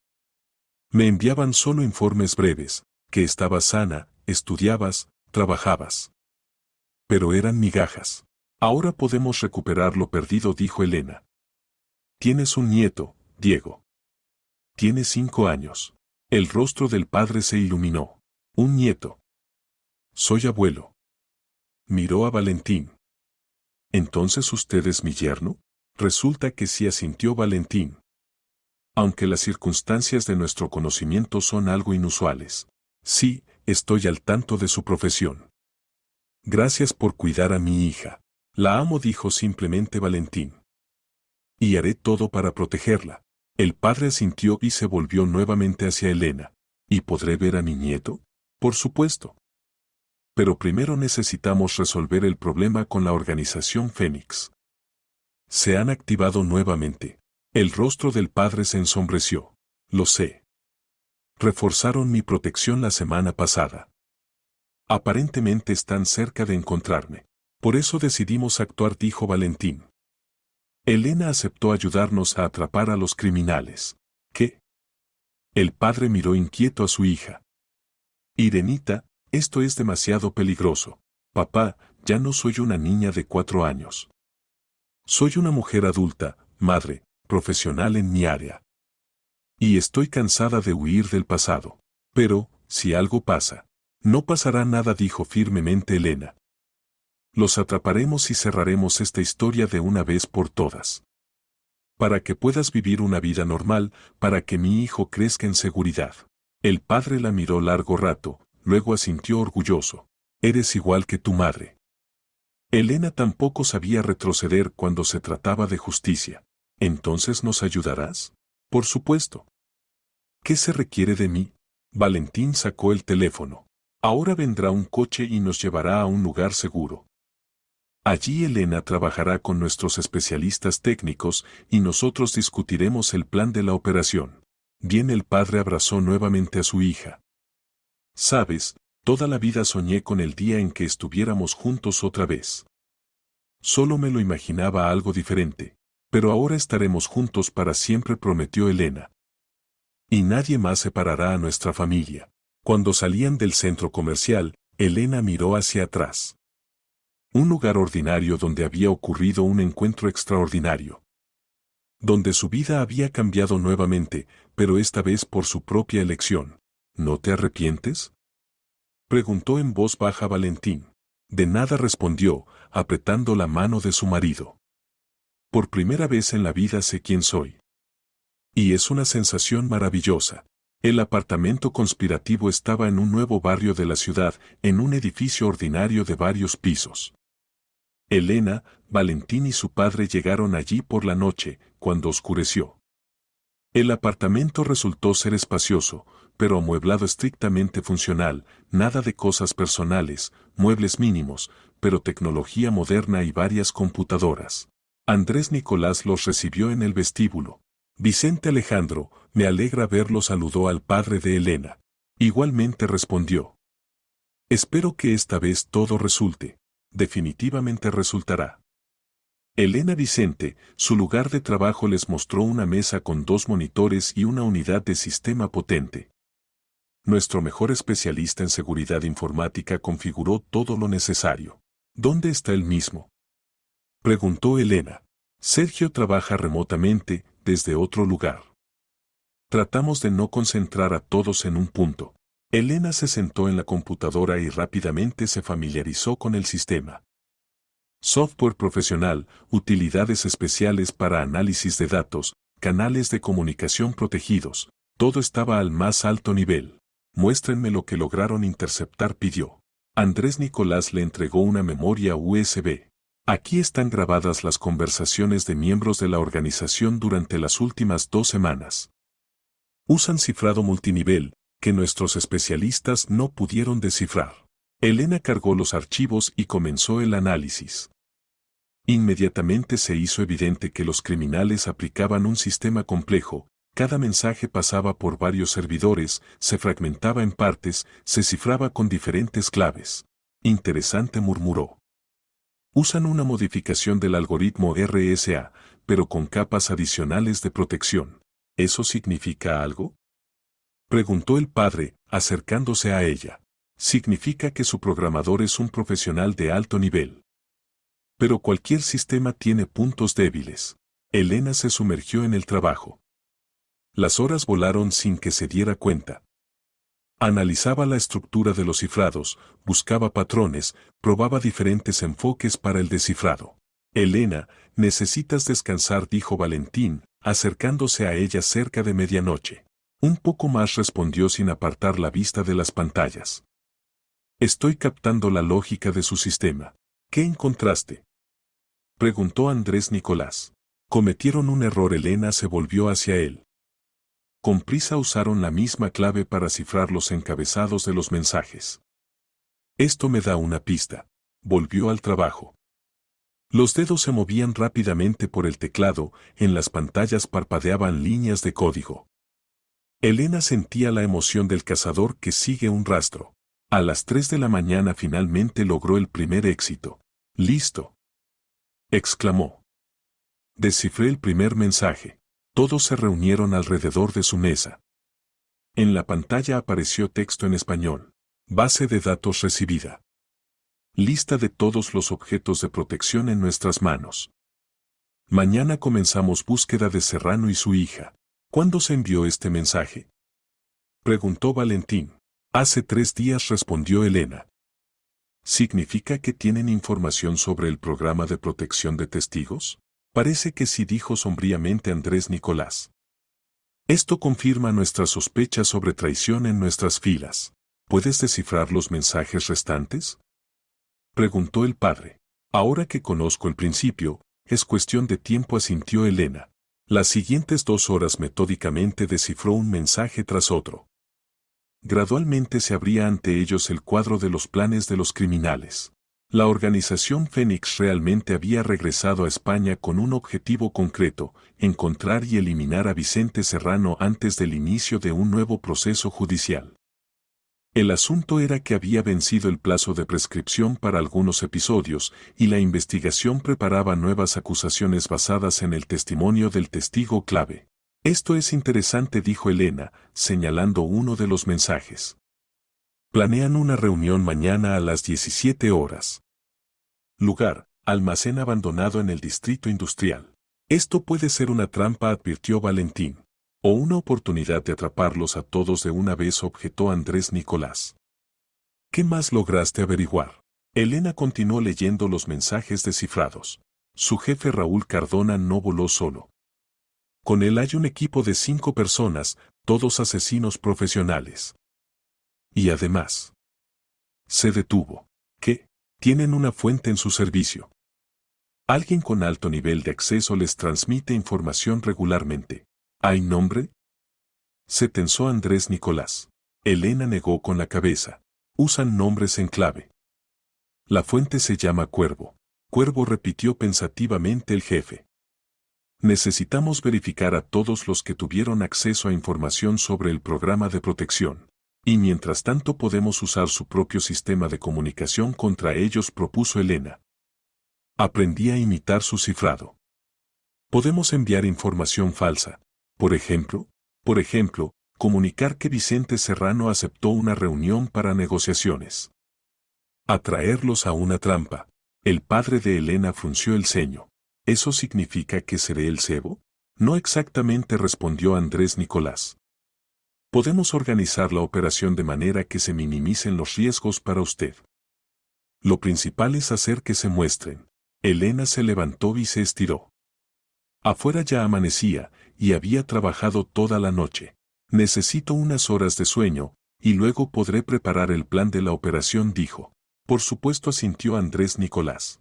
Me enviaban solo informes breves, que estabas sana, estudiabas, trabajabas. Pero eran migajas. Ahora podemos recuperar lo perdido, dijo Elena. Tienes un nieto, Diego. Tiene 5 años. El rostro del padre se iluminó. Un nieto. Soy abuelo. Miró a Valentín. ¿Entonces usted es mi yerno? Resulta que sí, asintió Valentín. Aunque las circunstancias de nuestro conocimiento son algo inusuales. Sí, estoy al tanto de su profesión. Gracias por cuidar a mi hija. La amo, dijo simplemente Valentín. Y haré todo para protegerla. El padre asintió y se volvió nuevamente hacia Elena. ¿Y podré ver a mi nieto? Por supuesto. Pero primero necesitamos resolver el problema con la organización Fénix. Se han activado nuevamente. El rostro del padre se ensombreció. Lo sé. Reforzaron mi protección la semana pasada. Aparentemente están cerca de encontrarme. Por eso decidimos actuar, dijo Valentín. Elena aceptó ayudarnos a atrapar a los criminales. ¿Qué? El padre miró inquieto a su hija. Irenita, esto es demasiado peligroso. Papá, ya no soy una niña de 4 años. Soy una mujer adulta, madre, profesional en mi área. Y estoy cansada de huir del pasado. Pero, si algo pasa, no pasará nada, dijo firmemente Elena. Los atraparemos y cerraremos esta historia de una vez por todas. Para que puedas vivir una vida normal, para que mi hijo crezca en seguridad. El padre la miró largo rato, luego asintió orgulloso. Eres igual que tu madre. Elena tampoco sabía retroceder cuando se trataba de justicia. ¿Entonces nos ayudarás? Por supuesto. ¿Qué se requiere de mí? Valentín sacó el teléfono. Ahora vendrá un coche y nos llevará a un lugar seguro. Allí Elena trabajará con nuestros especialistas técnicos y nosotros discutiremos el plan de la operación. Bien, el padre abrazó nuevamente a su hija. Sabes, toda la vida soñé con el día en que estuviéramos juntos otra vez. Solo me lo imaginaba algo diferente. Pero ahora estaremos juntos para siempre, prometió Elena. Y nadie más separará a nuestra familia. Cuando salían del centro comercial, Elena miró hacia atrás. Un lugar ordinario donde había ocurrido un encuentro extraordinario. Donde su vida había cambiado nuevamente, pero esta vez por su propia elección. ¿No te arrepientes? Preguntó en voz baja Valentín. De nada, respondió, apretando la mano de su marido. Por primera vez en la vida sé quién soy. Y es una sensación maravillosa. El apartamento conspirativo estaba en un nuevo barrio de la ciudad, en un edificio ordinario de varios pisos. Elena, Valentín y su padre llegaron allí por la noche, cuando oscureció. El apartamento resultó ser espacioso, pero amueblado estrictamente funcional, nada de cosas personales, muebles mínimos, pero tecnología moderna y varias computadoras. Andrés Nicolás los recibió en el vestíbulo. Vicente Alejandro, me alegra verlo, saludó al padre de Elena. Igualmente, respondió. Espero que esta vez todo resulte. Definitivamente resultará. Elena. Vicente, su lugar de trabajo, les mostró una mesa con 2 monitores y una unidad de sistema potente. Nuestro mejor especialista en seguridad informática configuró todo lo necesario. ¿Dónde está él mismo?, preguntó Elena. Sergio trabaja remotamente, desde otro lugar. Tratamos de no concentrar a todos en un punto. Elena se sentó en la computadora y rápidamente se familiarizó con el sistema. Software profesional, utilidades especiales para análisis de datos, canales de comunicación protegidos, todo estaba al más alto nivel. Muéstrenme lo que lograron interceptar, pidió. Andrés Nicolás le entregó una memoria USB. Aquí están grabadas las conversaciones de miembros de la organización durante las últimas 2 semanas. Usan cifrado multinivel, que nuestros especialistas no pudieron descifrar. Elena cargó los archivos y comenzó el análisis. Inmediatamente se hizo evidente que los criminales aplicaban un sistema complejo. Cada mensaje pasaba por varios servidores, se fragmentaba en partes, se cifraba con diferentes claves. Interesante, murmuró. Usan una modificación del algoritmo RSA, pero con capas adicionales de protección. ¿Eso significa algo?, preguntó el padre, acercándose a ella. Significa que su programador es un profesional de alto nivel. Pero cualquier sistema tiene puntos débiles. Elena se sumergió en el trabajo. Las horas volaron sin que se diera cuenta. Analizaba la estructura de los cifrados, buscaba patrones, probaba diferentes enfoques para el descifrado. Elena, necesitas descansar, dijo Valentín, acercándose a ella cerca de medianoche. Un poco más, respondió sin apartar la vista de las pantallas. Estoy captando la lógica de su sistema. ¿Qué encontraste?, preguntó Andrés Nicolás. Cometieron un error. Elena se volvió hacia él. Con prisa usaron la misma clave para cifrar los encabezados de los mensajes. Esto me da una pista. Volvió al trabajo. Los dedos se movían rápidamente por el teclado, en las pantallas parpadeaban líneas de código. Elena sentía la emoción del cazador que sigue un rastro. A las 3 de la mañana finalmente logró el primer éxito. «¡Listo!», exclamó. Descifré el primer mensaje. Todos se reunieron alrededor de su mesa. En la pantalla apareció texto en español. Base de datos recibida. Lista de todos los objetos de protección en nuestras manos. Mañana comenzamos búsqueda de Serrano y su hija. ¿Cuándo se envió este mensaje?, preguntó Valentín. Hace 3 días, respondió Elena. ¿Significa que tienen información sobre el programa de protección de testigos? Parece que sí, dijo sombríamente Andrés Nicolás. Esto confirma nuestras sospechas sobre traición en nuestras filas. ¿Puedes descifrar los mensajes restantes?, preguntó el padre. Ahora que conozco el principio, es cuestión de tiempo, asintió Elena. Las siguientes 2 horas metódicamente descifró un mensaje tras otro. Gradualmente se abría ante ellos el cuadro de los planes de los criminales. La organización Fénix realmente había regresado a España con un objetivo concreto: encontrar y eliminar a Vicente Serrano antes del inicio de un nuevo proceso judicial. El asunto era que había vencido el plazo de prescripción para algunos episodios, y la investigación preparaba nuevas acusaciones basadas en el testimonio del testigo clave. Esto es interesante, dijo Elena, señalando uno de los mensajes. Planean una reunión mañana a las 17 horas. Lugar: almacén abandonado en el distrito industrial. Esto puede ser una trampa, advirtió Valentín. O una oportunidad de atraparlos a todos de una vez, objetó Andrés Nicolás. ¿Qué más lograste averiguar? Elena continuó leyendo los mensajes descifrados. Su jefe Raúl Cardona no voló solo. Con él hay un equipo de 5 personas, todos asesinos profesionales. Y además, se detuvo. ¿Qué? Tienen una fuente en su servicio. Alguien con alto nivel de acceso les transmite información regularmente. ¿Hay nombre? Se tensó Andrés Nicolás. Elena negó con la cabeza. Usan nombres en clave. La fuente se llama Cuervo. Cuervo, repitió pensativamente el jefe. Necesitamos verificar a todos los que tuvieron acceso a información sobre el programa de protección. Y mientras tanto podemos usar su propio sistema de comunicación contra ellos, propuso Elena. Aprendí a imitar su cifrado. Podemos enviar información falsa. Por ejemplo, comunicar que Vicente Serrano aceptó una reunión para negociaciones. Atraerlos a una trampa. El padre de Elena frunció el ceño. ¿Eso significa que seré el cebo? No exactamente, respondió Andrés Nicolás. Podemos organizar la operación de manera que se minimicen los riesgos para usted. Lo principal es hacer que se muestren. Elena se levantó y se estiró. Afuera ya amanecía, y había trabajado toda la noche. Necesito unas horas de sueño, y luego podré preparar el plan de la operación, dijo. Por supuesto, asintió Andrés Nicolás.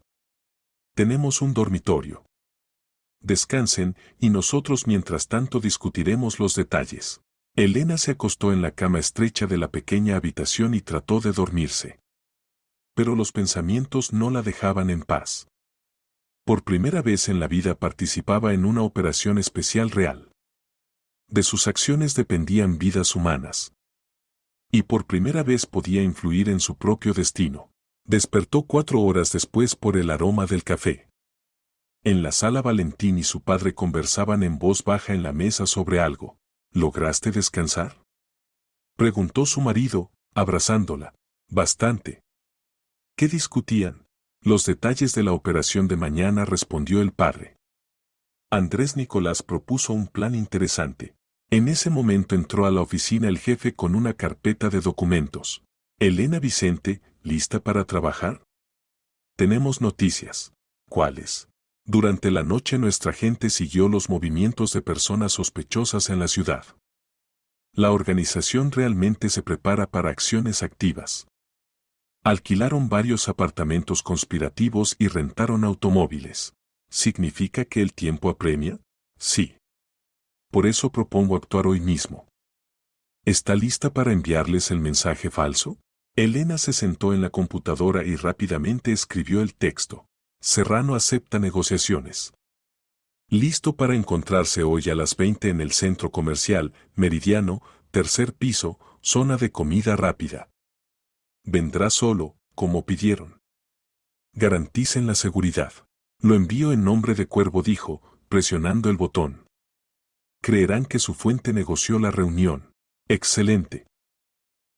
Tenemos un dormitorio. Descansen, y nosotros mientras tanto discutiremos los detalles. Elena se acostó en la cama estrecha de la pequeña habitación y trató de dormirse. Pero los pensamientos no la dejaban en paz. Por primera vez en la vida participaba en una operación especial real. De sus acciones dependían vidas humanas. Y por primera vez podía influir en su propio destino. Despertó 4 horas después por el aroma del café. En la sala, Valentín y su padre conversaban en voz baja en la mesa sobre algo. ¿Lograste descansar?, preguntó su marido, abrazándola. Bastante. ¿Qué discutían? Los detalles de la operación de mañana, respondió el padre. Andrés Nicolás propuso un plan interesante. En ese momento entró a la oficina el jefe con una carpeta de documentos. Elena: Vicente, ¿lista para trabajar? Tenemos noticias. ¿Cuáles? Durante la noche nuestra gente siguió los movimientos de personas sospechosas en la ciudad. La organización realmente se prepara para acciones activas. Alquilaron varios apartamentos conspirativos y rentaron automóviles. ¿Significa que el tiempo apremia? Sí. Por eso propongo actuar hoy mismo. ¿Está lista para enviarles el mensaje falso? Elena se sentó en la computadora y rápidamente escribió el texto. Serrano acepta negociaciones. Listo para encontrarse hoy a las 20 en el centro comercial, Meridiano, 3er piso, zona de comida rápida. Vendrá solo, como pidieron. Garanticen la seguridad. Lo envío en nombre de Cuervo, dijo, presionando el botón. Creerán que su fuente negoció la reunión. Excelente.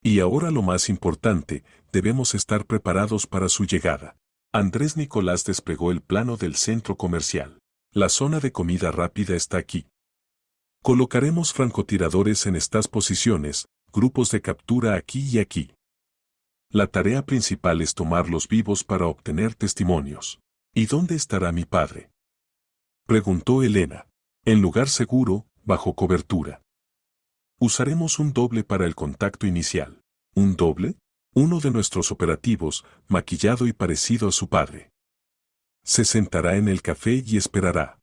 Y ahora lo más importante, debemos estar preparados para su llegada. Andrés Nicolás desplegó el plano del centro comercial. La zona de comida rápida está aquí. Colocaremos francotiradores en estas posiciones, grupos de captura aquí y aquí. La tarea principal es tomarlos vivos para obtener testimonios. ¿Y dónde estará mi padre?, preguntó Elena. En lugar seguro, bajo cobertura. Usaremos un doble para el contacto inicial. ¿Un doble? Uno de nuestros operativos, maquillado y parecido a su padre. Se sentará en el café y esperará.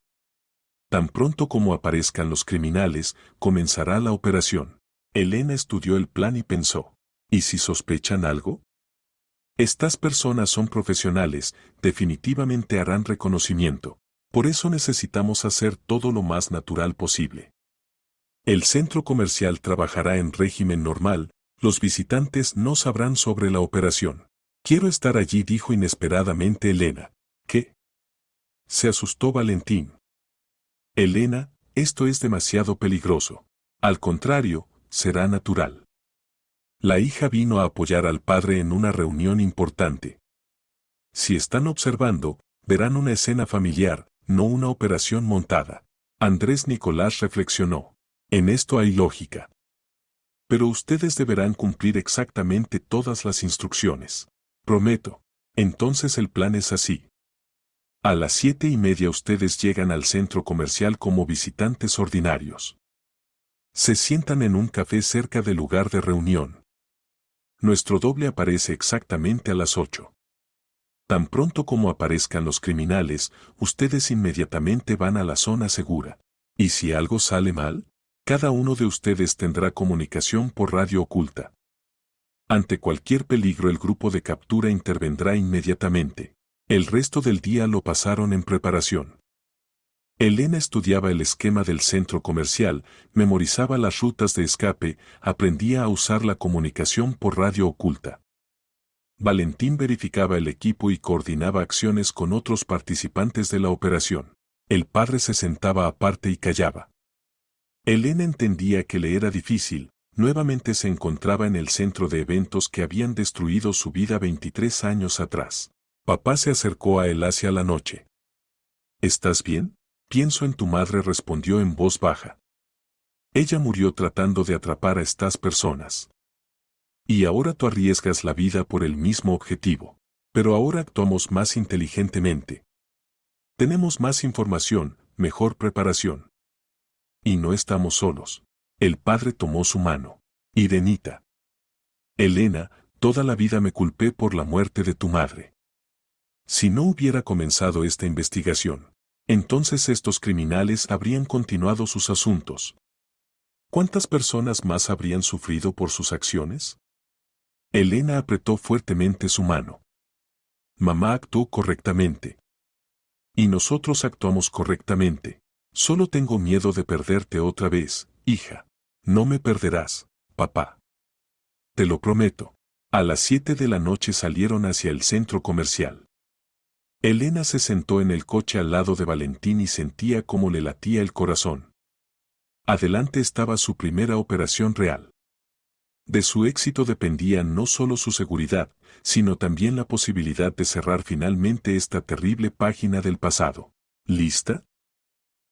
Tan pronto como aparezcan los criminales, comenzará la operación. Elena estudió el plan y pensó, ¿y si sospechan algo? Estas personas son profesionales, definitivamente harán reconocimiento. Por eso necesitamos hacer todo lo más natural posible. El centro comercial trabajará en régimen normal, los visitantes no sabrán sobre la operación. Quiero estar allí, dijo inesperadamente Elena. ¿Qué? Se asustó Valentín. Elena, esto es demasiado peligroso. Al contrario, será natural. La hija vino a apoyar al padre en una reunión importante. Si están observando, verán una escena familiar, no una operación montada. Andrés Nicolás reflexionó. En esto hay lógica. Pero ustedes deberán cumplir exactamente todas las instrucciones. Prometo. Entonces el plan es así. A las 7:30 ustedes llegan al centro comercial como visitantes ordinarios. Se sientan en un café cerca del lugar de reunión. Nuestro doble aparece exactamente a las 8. Tan pronto como aparezcan los criminales, ustedes inmediatamente van a la zona segura. ¿Y si algo sale mal? Cada uno de ustedes tendrá comunicación por radio oculta. Ante cualquier peligro el grupo de captura intervendrá inmediatamente. El resto del día lo pasaron en preparación. Elena estudiaba el esquema del centro comercial, memorizaba las rutas de escape, aprendía a usar la comunicación por radio oculta. Valentín verificaba el equipo y coordinaba acciones con otros participantes de la operación. El padre se sentaba aparte y callaba. Elena entendía que le era difícil, nuevamente se encontraba en el centro de eventos que habían destruido su vida 23 años atrás. Papá se acercó a él hacia la noche. ¿Estás bien? Pienso en tu madre, respondió en voz baja. Ella murió tratando de atrapar a estas personas. Y ahora tú arriesgas la vida por el mismo objetivo. Pero ahora actuamos más inteligentemente. Tenemos más información, mejor preparación. Y no estamos solos. El padre tomó su mano. Irenita. Elena, toda la vida me culpé por la muerte de tu madre. Si no hubiera comenzado esta investigación, entonces estos criminales habrían continuado sus asuntos. ¿Cuántas personas más habrían sufrido por sus acciones? Elena apretó fuertemente su mano. Mamá actuó correctamente. Y nosotros actuamos correctamente. Solo tengo miedo de perderte otra vez, hija. No me perderás, papá. Te lo prometo. A las 7 de la noche salieron hacia el centro comercial. Elena se sentó en el coche al lado de Valentín y sentía cómo le latía el corazón. Adelante estaba su primera operación real. De su éxito dependía no solo su seguridad, sino también la posibilidad de cerrar finalmente esta terrible página del pasado. ¿Lista?,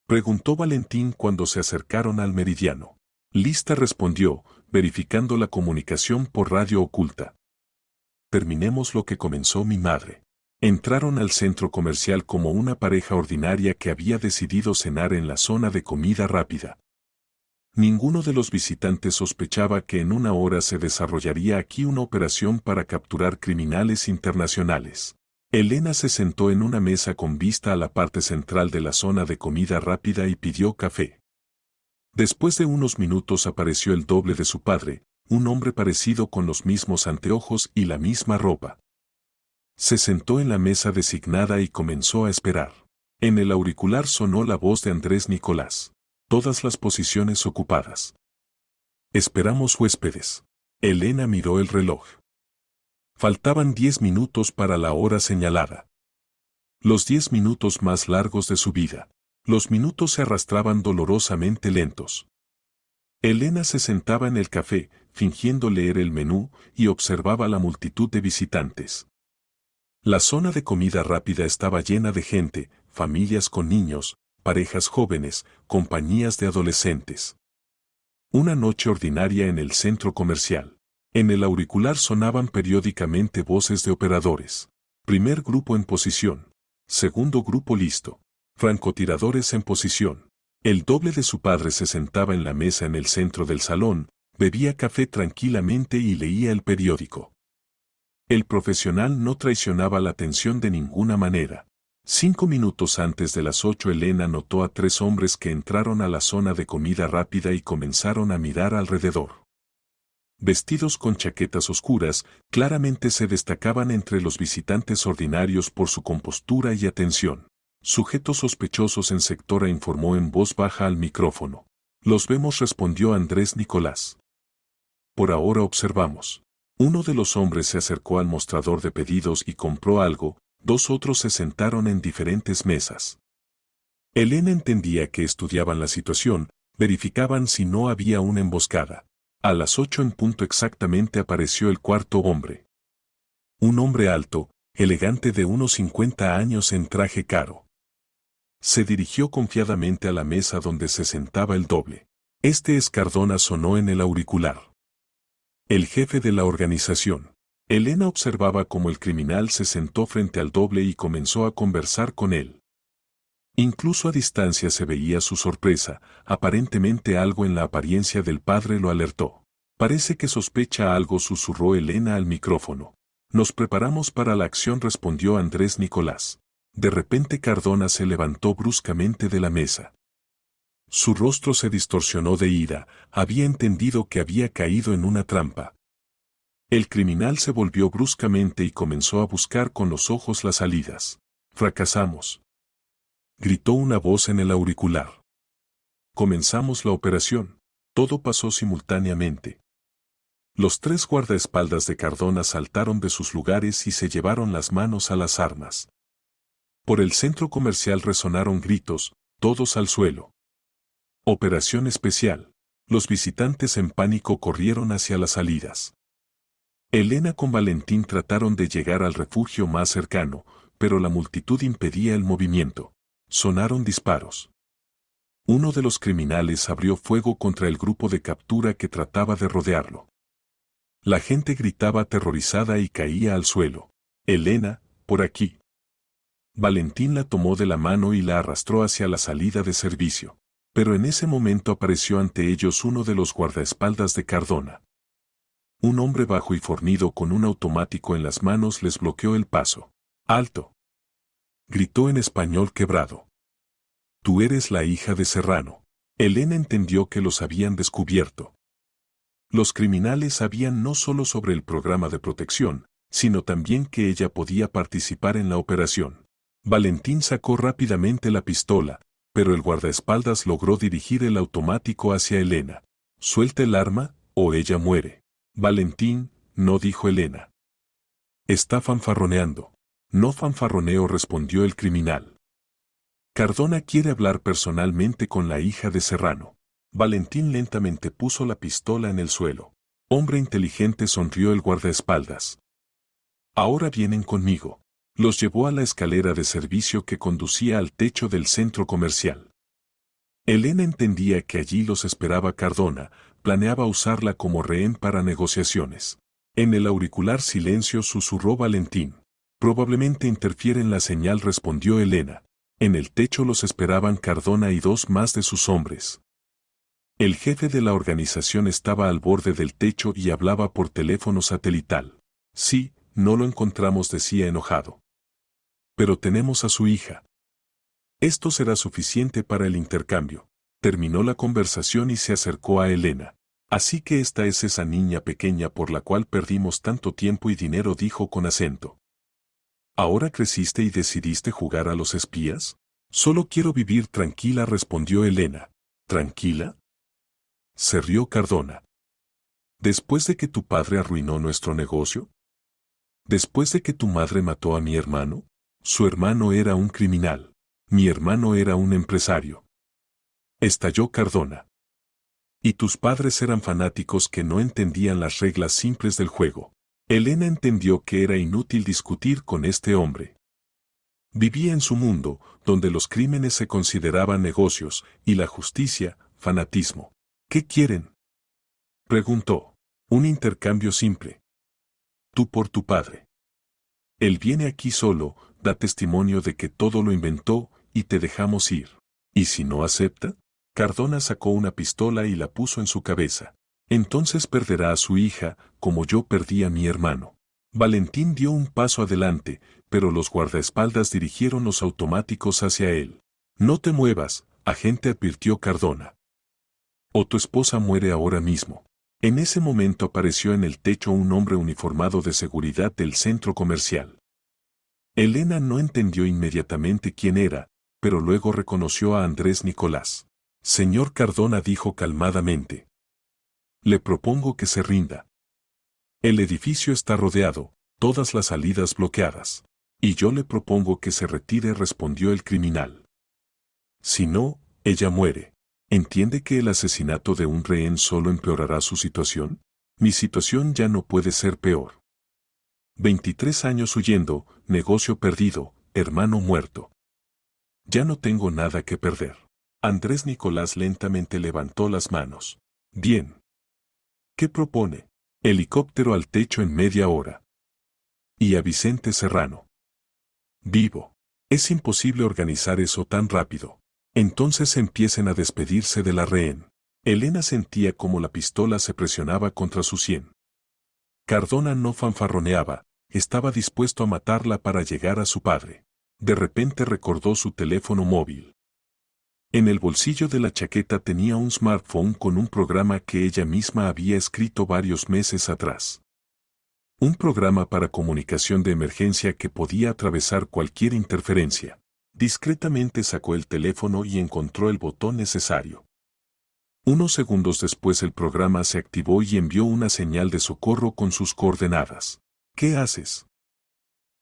preguntó Valentín cuando se acercaron al meridiano. Lista, respondió, verificando la comunicación por radio oculta. Terminemos lo que comenzó mi madre. Entraron al centro comercial como una pareja ordinaria que había decidido cenar en la zona de comida rápida. Ninguno de los visitantes sospechaba que en una hora se desarrollaría aquí una operación para capturar criminales internacionales. Elena se sentó en una mesa con vista a la parte central de la zona de comida rápida y pidió café. Después de unos minutos apareció el doble de su padre, un hombre parecido con los mismos anteojos y la misma ropa. Se sentó en la mesa designada y comenzó a esperar. En el auricular sonó la voz de Andrés Nicolás. Todas las posiciones ocupadas. Esperamos huéspedes. Elena miró el reloj. Faltaban 10 minutos para la hora señalada. Los 10 minutos más largos de su vida. Los minutos se arrastraban dolorosamente lentos. Elena se sentaba en el café, fingiendo leer el menú, y observaba la multitud de visitantes. La zona de comida rápida estaba llena de gente, familias con niños, parejas jóvenes, compañías de adolescentes. Una noche ordinaria en el centro comercial. En el auricular sonaban periódicamente voces de operadores. Primer grupo en posición. Segundo grupo listo. Francotiradores en posición. El doble de su padre se sentaba en la mesa en el centro del salón, bebía café tranquilamente y leía el periódico. El profesional no traicionaba la atención de ninguna manera. 5 minutos antes de las 8 Elena notó a 3 hombres que entraron a la zona de comida rápida y comenzaron a mirar alrededor. Vestidos con chaquetas oscuras, claramente se destacaban entre los visitantes ordinarios por su compostura y atención. Sujetos sospechosos en sectora informó en voz baja al micrófono. Los vemos, respondió Andrés Nicolás. Por ahora observamos. Uno de los hombres se acercó al mostrador de pedidos y compró algo, 2 otros se sentaron en diferentes mesas. Elena entendía que estudiaban la situación, verificaban si no había una emboscada. A las 8 en punto exactamente apareció el cuarto hombre. Un hombre alto, elegante de unos 50 años en traje caro. Se dirigió confiadamente a la mesa donde se sentaba el doble. Este es Cardona, sonó en el auricular. El jefe de la organización. Elena observaba cómo el criminal se sentó frente al doble y comenzó a conversar con él. Incluso a distancia se veía su sorpresa, aparentemente algo en la apariencia del padre lo alertó. Parece que sospecha algo, susurró Elena al micrófono. Nos preparamos para la acción, respondió Andrés Nicolás. De repente Cardona se levantó bruscamente de la mesa. Su rostro se distorsionó de ira, había entendido que había caído en una trampa. El criminal se volvió bruscamente y comenzó a buscar con los ojos las salidas. Fracasamos. Gritó una voz en el auricular. Comenzamos la operación. Todo pasó simultáneamente. Los 3 guardaespaldas de Cardona saltaron de sus lugares y se llevaron las manos a las armas. Por el centro comercial resonaron gritos, todos al suelo. Operación especial. Los visitantes en pánico corrieron hacia las salidas. Elena con Valentín trataron de llegar al refugio más cercano, pero la multitud impedía el movimiento. Sonaron disparos. Uno de los criminales abrió fuego contra el grupo de captura que trataba de rodearlo. La gente gritaba aterrorizada y caía al suelo. Elena, por aquí. Valentín la tomó de la mano y la arrastró hacia la salida de servicio. Pero en ese momento apareció ante ellos uno de los guardaespaldas de Cardona. Un hombre bajo y fornido con un automático en las manos les bloqueó el paso. ¡Alto!, gritó en español quebrado. Tú eres la hija de Serrano. Elena entendió que los habían descubierto. Los criminales sabían no solo sobre el programa de protección, sino también que ella podía participar en la operación. Valentín sacó rápidamente la pistola, pero el guardaespaldas logró dirigir el automático hacia Elena. Suelta el arma, o ella muere. Valentín, no, dijo Elena. Está fanfarroneando. No fanfarroneo, respondió el criminal. Cardona quiere hablar personalmente con la hija de Serrano. Valentín lentamente puso la pistola en el suelo. Hombre inteligente, sonrió el guardaespaldas. Ahora vienen conmigo. Los llevó a la escalera de servicio que conducía al techo del centro comercial. Elena entendía que allí los esperaba Cardona, planeaba usarla como rehén para negociaciones. En el auricular silencio susurró Valentín. Probablemente interfiere en la señal, respondió Elena. En el techo los esperaban Cardona y 2 más de sus hombres. El jefe de la organización estaba al borde del techo y hablaba por teléfono satelital. Sí, no lo encontramos, decía enojado. Pero tenemos a su hija. Esto será suficiente para el intercambio. Terminó la conversación y se acercó a Elena. Así que esta es esa niña pequeña por la cual perdimos tanto tiempo y dinero, dijo con acento. ¿Ahora creciste y decidiste jugar a los espías? Solo quiero vivir tranquila, respondió Elena. ¿Tranquila?, se rió Cardona. ¿Después de que tu padre arruinó nuestro negocio? ¿Después de que tu madre mató a mi hermano? Su hermano era un criminal. Mi hermano era un empresario. Estalló Cardona. Y tus padres eran fanáticos que no entendían las reglas simples del juego. Elena entendió que era inútil discutir con este hombre. Vivía en su mundo, donde los crímenes se consideraban negocios y la justicia, fanatismo. ¿Qué quieren?, preguntó. Un intercambio simple. Tú por tu padre. Él viene aquí solo, da testimonio de que todo lo inventó y te dejamos ir. ¿Y si no acepta? Cardona sacó una pistola y la puso en su cabeza. Entonces perderá a su hija, como yo perdí a mi hermano. Valentín dio un paso adelante, pero los guardaespaldas dirigieron los automáticos hacia él. No te muevas, agente, advirtió Cardona. O tu esposa muere ahora mismo. En ese momento apareció en el techo un hombre uniformado de seguridad del centro comercial. Elena no entendió inmediatamente quién era, pero luego reconoció a Andrés Nicolás. Señor Cardona, dijo calmadamente. Le propongo que se rinda. El edificio está rodeado, todas las salidas bloqueadas. Y yo le propongo que se retire, respondió el criminal. Si no, ella muere. ¿Entiende que el asesinato de un rehén solo empeorará su situación? Mi situación ya no puede ser peor. 23 años huyendo, negocio perdido, hermano muerto. Ya no tengo nada que perder. Andrés Nicolás lentamente levantó las manos. Bien. ¿Qué propone? Helicóptero al techo en media hora. Y a Vicente Serrano. Vivo. Es imposible organizar eso tan rápido. Entonces empiecen a despedirse de la rehén. Elena sentía como la pistola se presionaba contra su sien. Cardona no fanfarroneaba, estaba dispuesto a matarla para llegar a su padre. De repente recordó su teléfono móvil. En el bolsillo de la chaqueta tenía un smartphone con un programa que ella misma había escrito varios meses atrás. Un programa para comunicación de emergencia que podía atravesar cualquier interferencia. Discretamente sacó el teléfono y encontró el botón necesario. Unos segundos después el programa se activó y envió una señal de socorro con sus coordenadas. ¿Qué haces?,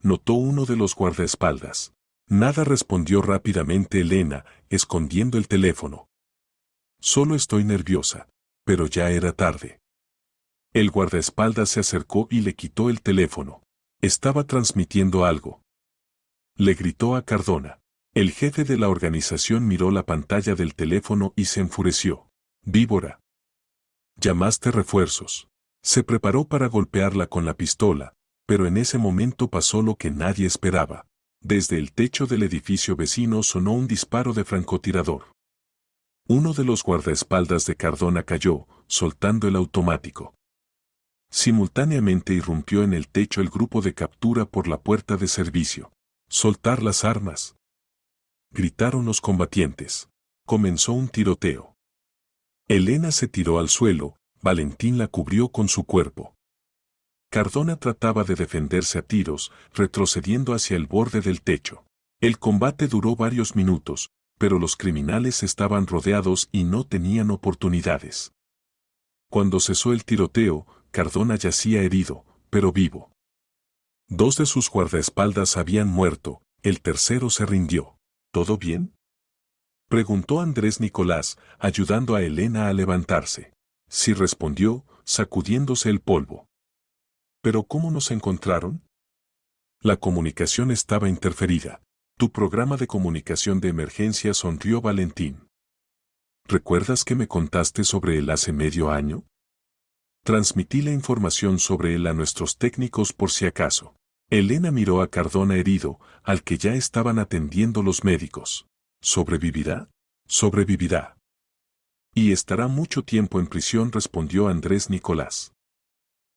notó uno de los guardaespaldas. Nada, respondió rápidamente Elena, escondiendo el teléfono. Solo estoy nerviosa. Pero ya era tarde. El guardaespaldas se acercó y le quitó el teléfono. Estaba transmitiendo algo. Le gritó a Cardona. El jefe de la organización miró la pantalla del teléfono y se enfureció. Víbora. Llamaste refuerzos. Se preparó para golpearla con la pistola, pero en ese momento pasó lo que nadie esperaba. Desde el techo del edificio vecino sonó un disparo de francotirador. Uno de los guardaespaldas de Cardona cayó, soltando el automático. Simultáneamente irrumpió en el techo el grupo de captura por la puerta de servicio. «¡Soltar las armas!», gritaron los combatientes. Comenzó un tiroteo. Elena se tiró al suelo, Valentín la cubrió con su cuerpo. Cardona trataba de defenderse a tiros, retrocediendo hacia el borde del techo. El combate duró varios minutos, pero los criminales estaban rodeados y no tenían oportunidades. Cuando cesó el tiroteo, Cardona yacía herido, pero vivo. 2 de sus guardaespaldas habían muerto, el tercero se rindió. ¿Todo bien?, preguntó Andrés Nicolás, ayudando a Elena a levantarse. Sí, respondió, sacudiéndose el polvo. ¿Pero cómo nos encontraron? La comunicación estaba interferida. Tu programa de comunicación de emergencia, sonrió Valentín. ¿Recuerdas que me contaste sobre él hace medio año? Transmití la información sobre él a nuestros técnicos por si acaso. Elena miró a Cardona herido, al que ya estaban atendiendo los médicos. ¿Sobrevivirá? Sobrevivirá. Y estará mucho tiempo en prisión, respondió Andrés Nicolás.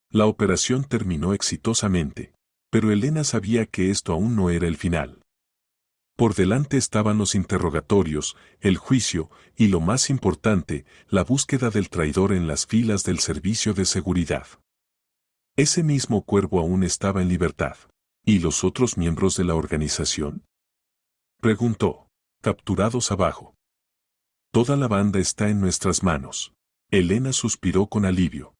La operación terminó exitosamente, pero Elena sabía que esto aún no era el final. Por delante estaban los interrogatorios, el juicio y, lo más importante, la búsqueda del traidor en las filas del servicio de seguridad. Ese mismo Cuervo aún estaba en libertad. ¿Y los otros miembros de la organización?, preguntó. Capturados abajo. Toda la banda está en nuestras manos. Elena suspiró con alivio.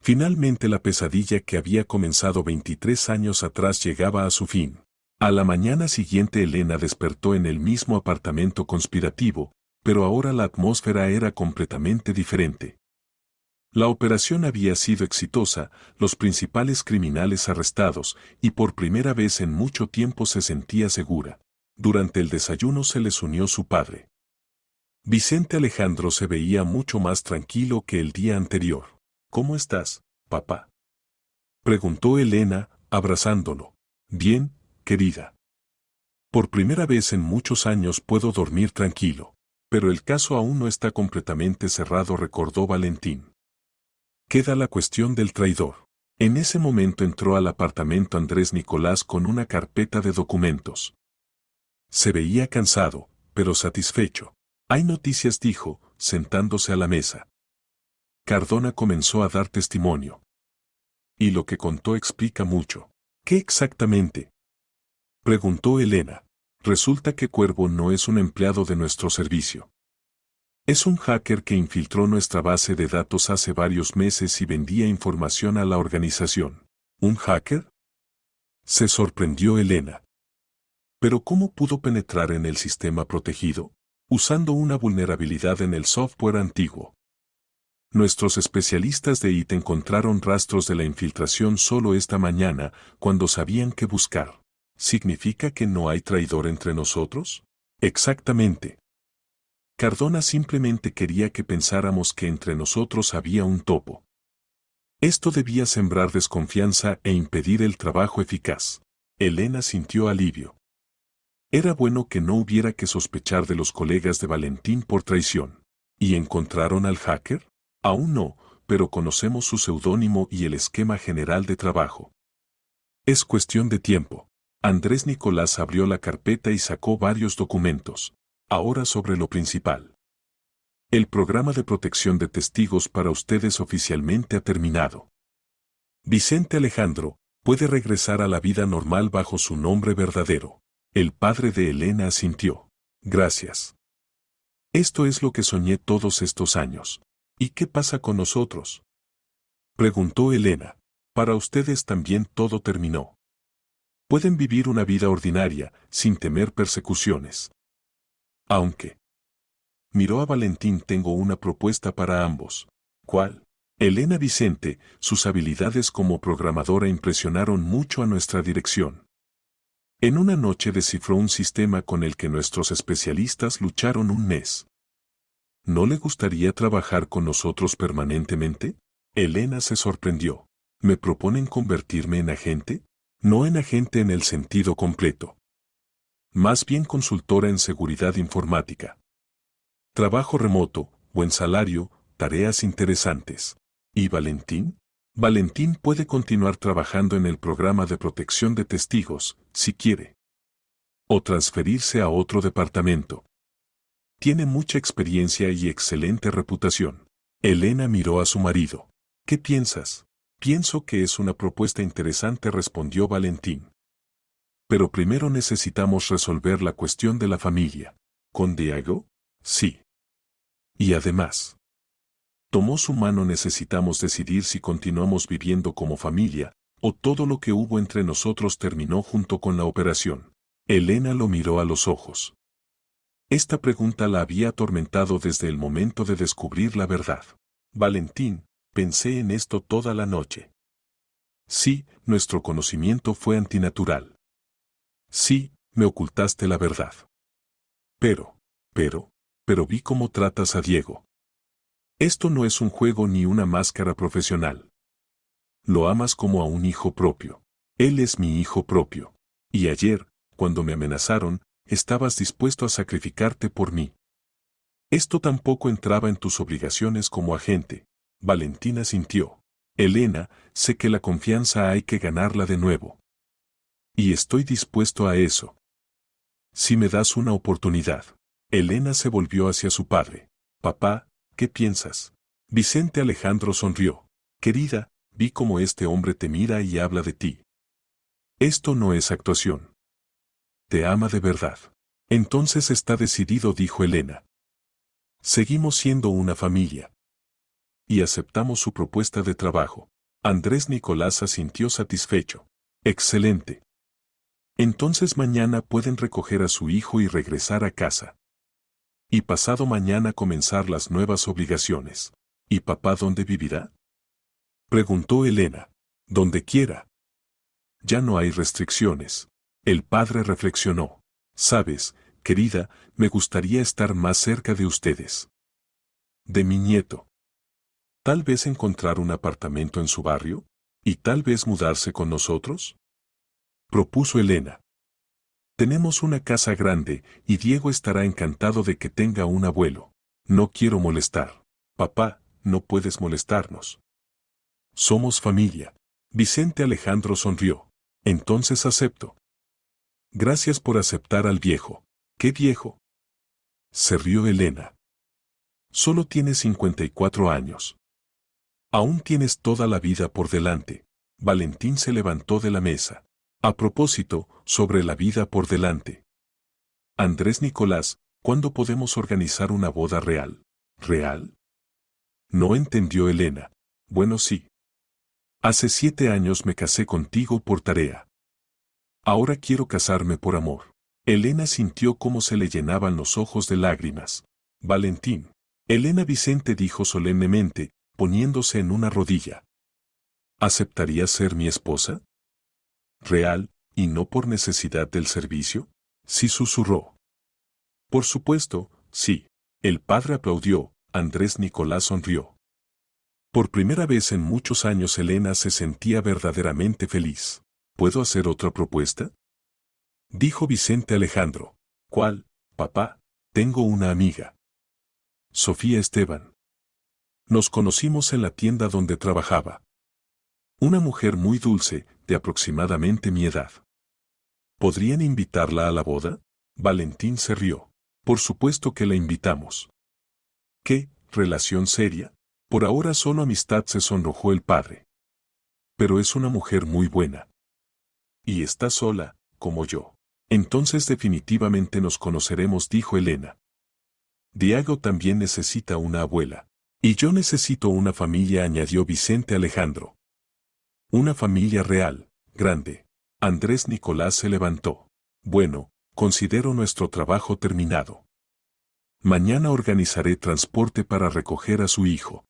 Finalmente la pesadilla que había comenzado 23 años atrás llegaba a su fin. A la mañana siguiente Elena despertó en el mismo apartamento conspirativo, pero ahora la atmósfera era completamente diferente. La operación había sido exitosa, los principales criminales arrestados, y por primera vez en mucho tiempo se sentía segura. Durante el desayuno se les unió su padre. Vicente Alejandro se veía mucho más tranquilo que el día anterior. ¿Cómo estás, papá?, preguntó Elena, abrazándolo. Bien, querida. Por primera vez en muchos años puedo dormir tranquilo. Pero el caso aún no está completamente cerrado, recordó Valentín. Queda la cuestión del traidor. En ese momento entró al apartamento Andrés Nicolás con una carpeta de documentos. Se veía cansado, pero satisfecho. Hay noticias, dijo, sentándose a la mesa. Cardona comenzó a dar testimonio. Y lo que contó explica mucho. ¿Qué exactamente?, preguntó Elena. Resulta que Cuervo no es un empleado de nuestro servicio. Es un hacker que infiltró nuestra base de datos hace varios meses y vendía información a la organización. ¿Un hacker?, se sorprendió Elena. ¿Pero cómo pudo penetrar en el sistema protegido? Usando una vulnerabilidad en el software antiguo. Nuestros especialistas de IT encontraron rastros de la infiltración solo esta mañana, cuando sabían qué buscar. ¿Significa que no hay traidor entre nosotros? Exactamente. Cardona simplemente quería que pensáramos que entre nosotros había un topo. Esto debía sembrar desconfianza e impedir el trabajo eficaz. Elena sintió alivio. Era bueno que no hubiera que sospechar de los colegas de Valentín por traición. ¿Y encontraron al hacker? Aún no, pero conocemos su seudónimo y el esquema general de trabajo. Es cuestión de tiempo. Andrés Nicolás abrió la carpeta y sacó varios documentos. Ahora sobre lo principal. El programa de protección de testigos para ustedes oficialmente ha terminado. Vicente Alejandro puede regresar a la vida normal bajo su nombre verdadero. El padre de Elena asintió. Gracias. Esto es lo que soñé todos estos años. ¿Y qué pasa con nosotros?, preguntó Elena. Para ustedes también todo terminó. Pueden vivir una vida ordinaria, sin temer persecuciones. Aunque. Miró a Valentín. Tengo una propuesta para ambos. ¿Cuál? Elena Vicente, sus habilidades como programadora impresionaron mucho a nuestra dirección. En una noche descifró un sistema con el que nuestros especialistas lucharon un mes. ¿No le gustaría trabajar con nosotros permanentemente? Elena se sorprendió. ¿Me proponen convertirme en agente? No en agente en el sentido completo. Más bien consultora en seguridad informática. Trabajo remoto, buen salario, tareas interesantes. ¿Y Valentín? Valentín puede continuar trabajando en el programa de protección de testigos, si quiere. O transferirse a otro departamento. Tiene mucha experiencia y excelente reputación. Elena miró a su marido. ¿Qué piensas? Pienso que es una propuesta interesante, respondió Valentín. Pero primero necesitamos resolver la cuestión de la familia. ¿Con Diego? Sí. Y además, tomó su mano. Necesitamos decidir si continuamos viviendo como familia, o todo lo que hubo entre nosotros terminó junto con la operación. Elena lo miró a los ojos. Esta pregunta la había atormentado desde el momento de descubrir la verdad. Valentín, pensé en esto toda la noche. Sí, nuestro conocimiento fue antinatural. Sí, me ocultaste la verdad. Pero vi cómo tratas a Diego. Esto no es un juego ni una máscara profesional. Lo amas como a un hijo propio. Él es mi hijo propio. Y ayer, cuando me amenazaron, estabas dispuesto a sacrificarte por mí. Esto tampoco entraba en tus obligaciones como agente. Valentina sintió. Elena, sé que la confianza hay que ganarla de nuevo. Y estoy dispuesto a eso. Si me das una oportunidad. Elena se volvió hacia su padre. Papá, ¿qué piensas? Vicente Alejandro sonrió. Querida, vi cómo este hombre te mira y habla de ti. Esto no es actuación. Te ama de verdad. Entonces está decidido, dijo Elena. Seguimos siendo una familia. Y aceptamos su propuesta de trabajo. Andrés Nicolás asintió satisfecho. Excelente. Entonces mañana pueden recoger a su hijo y regresar a casa. Y pasado mañana comenzar las nuevas obligaciones. ¿Y papá dónde vivirá? Preguntó Elena. Donde quiera. Ya no hay restricciones. El padre reflexionó. Sabes, querida, me gustaría estar más cerca de ustedes. De mi nieto. Tal vez encontrar un apartamento en su barrio, y tal vez mudarse con nosotros, propuso Elena. Tenemos una casa grande, y Diego estará encantado de que tenga un abuelo. No quiero molestar. Papá, no puedes molestarnos. Somos familia. Vicente Alejandro sonrió. Entonces acepto. Gracias por aceptar al viejo. ¿Qué viejo? Se rió Elena. Solo tienes 54 años. Aún tienes toda la vida por delante. Valentín se levantó de la mesa. A propósito, sobre la vida por delante. Andrés Nicolás, ¿cuándo podemos organizar una boda real? ¿Real? No entendió Elena. Bueno, sí. Hace 7 años me casé contigo por tarea. Ahora quiero casarme por amor. Elena sintió cómo se le llenaban los ojos de lágrimas. Valentín. Elena Vicente dijo solemnemente, poniéndose en una rodilla. ¿Aceptarías ser mi esposa? ¿Real, y no por necesidad del servicio? Sí, susurró. Por supuesto, sí. El padre aplaudió, Andrés Nicolás sonrió. Por primera vez en muchos años Elena se sentía verdaderamente feliz. ¿Puedo hacer otra propuesta? Dijo Vicente Alejandro. ¿Cuál, papá? Tengo una amiga. Sofía Esteban. Nos conocimos en la tienda donde trabajaba. Una mujer muy dulce, de aproximadamente mi edad. ¿Podrían invitarla a la boda? Valentín se rió. Por supuesto que la invitamos. ¿Qué, relación seria? Por ahora solo amistad, se sonrojó el padre. Pero es una mujer muy buena. Y está sola, como yo. Entonces definitivamente nos conoceremos, dijo Elena. Diego también necesita una abuela. Y yo necesito una familia, añadió Vicente Alejandro. Una familia real, grande. Andrés Nicolás se levantó. Bueno, considero nuestro trabajo terminado. Mañana organizaré transporte para recoger a su hijo.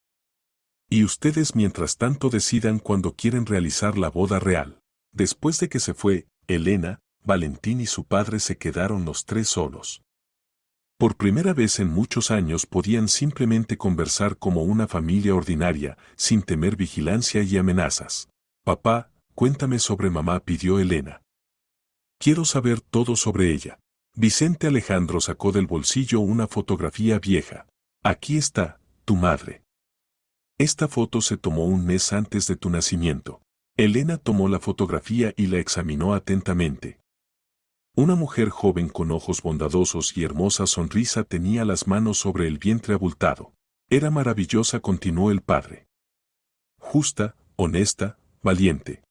Y ustedes mientras tanto decidan cuándo quieren realizar la boda real. Después de que se fue, Elena, Valentín y su padre se quedaron los tres solos. Por primera vez en muchos años podían simplemente conversar como una familia ordinaria, sin temer vigilancia y amenazas. Papá, cuéntame sobre mamá, pidió Elena. Quiero saber todo sobre ella. Vicente Alejandro sacó del bolsillo una fotografía vieja. Aquí está, tu madre. Esta foto se tomó un mes antes de tu nacimiento. Elena tomó la fotografía y la examinó atentamente. Una mujer joven con ojos bondadosos y hermosa sonrisa tenía las manos sobre el vientre abultado. Era maravillosa, continuó el padre. Justa, honesta, valiente.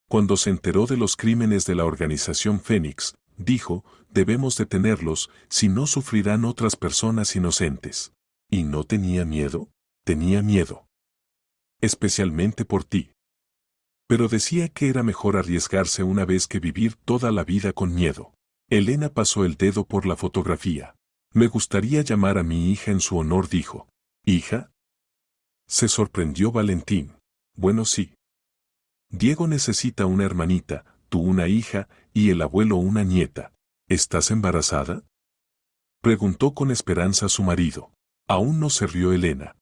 Cuando se enteró de los crímenes de la organización Fénix, dijo, debemos detenerlos, si no sufrirán otras personas inocentes. ¿Y no tenía miedo? Tenía miedo. Especialmente por ti. Pero decía que era mejor arriesgarse una vez que vivir toda la vida con miedo. Elena pasó el dedo por la fotografía. Me gustaría llamar a mi hija en su honor, dijo. ¿Hija? Se sorprendió Valentín. Bueno, sí. Diego necesita una hermanita, tú una hija, y el abuelo una nieta. ¿Estás embarazada? Preguntó con esperanza su marido. Aún no, se rió Elena.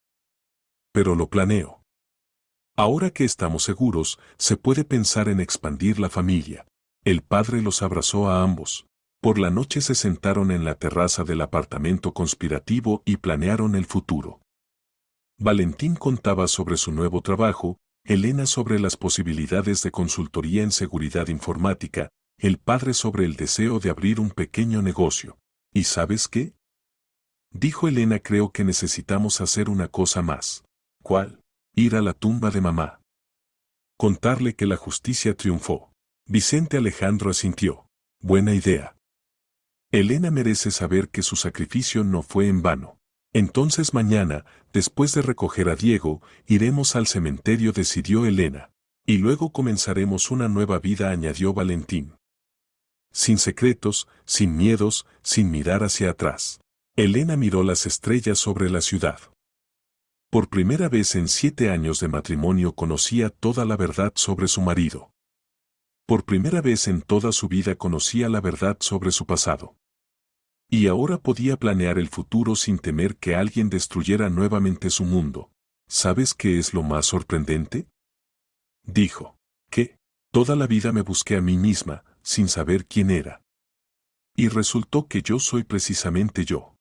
Pero lo planeo. Ahora que estamos seguros, se puede pensar en expandir la familia. El padre los abrazó a ambos. Por la noche se sentaron en la terraza del apartamento conspirativo y planearon el futuro. Valentín contaba sobre su nuevo trabajo, Elena sobre las posibilidades de consultoría en seguridad informática, el padre sobre el deseo de abrir un pequeño negocio. ¿Y sabes qué? Dijo Elena, creo que necesitamos hacer una cosa más. ¿Cuál? Ir a la tumba de mamá. Contarle que la justicia triunfó. Vicente Alejandro asintió. Buena idea. Elena merece saber que su sacrificio no fue en vano. Entonces mañana, después de recoger a Diego, iremos al cementerio, decidió Elena. Y luego comenzaremos una nueva vida, añadió Valentín. Sin secretos, sin miedos, sin mirar hacia atrás. Elena miró las estrellas sobre la ciudad. Por primera vez en 7 años de matrimonio conocía toda la verdad sobre su marido. Por primera vez en toda su vida conocía la verdad sobre su pasado. Y ahora podía planear el futuro sin temer que alguien destruyera nuevamente su mundo. ¿Sabes qué es lo más sorprendente? Dijo. Que, toda la vida me busqué a mí misma, sin saber quién era. Y resultó que yo soy precisamente yo.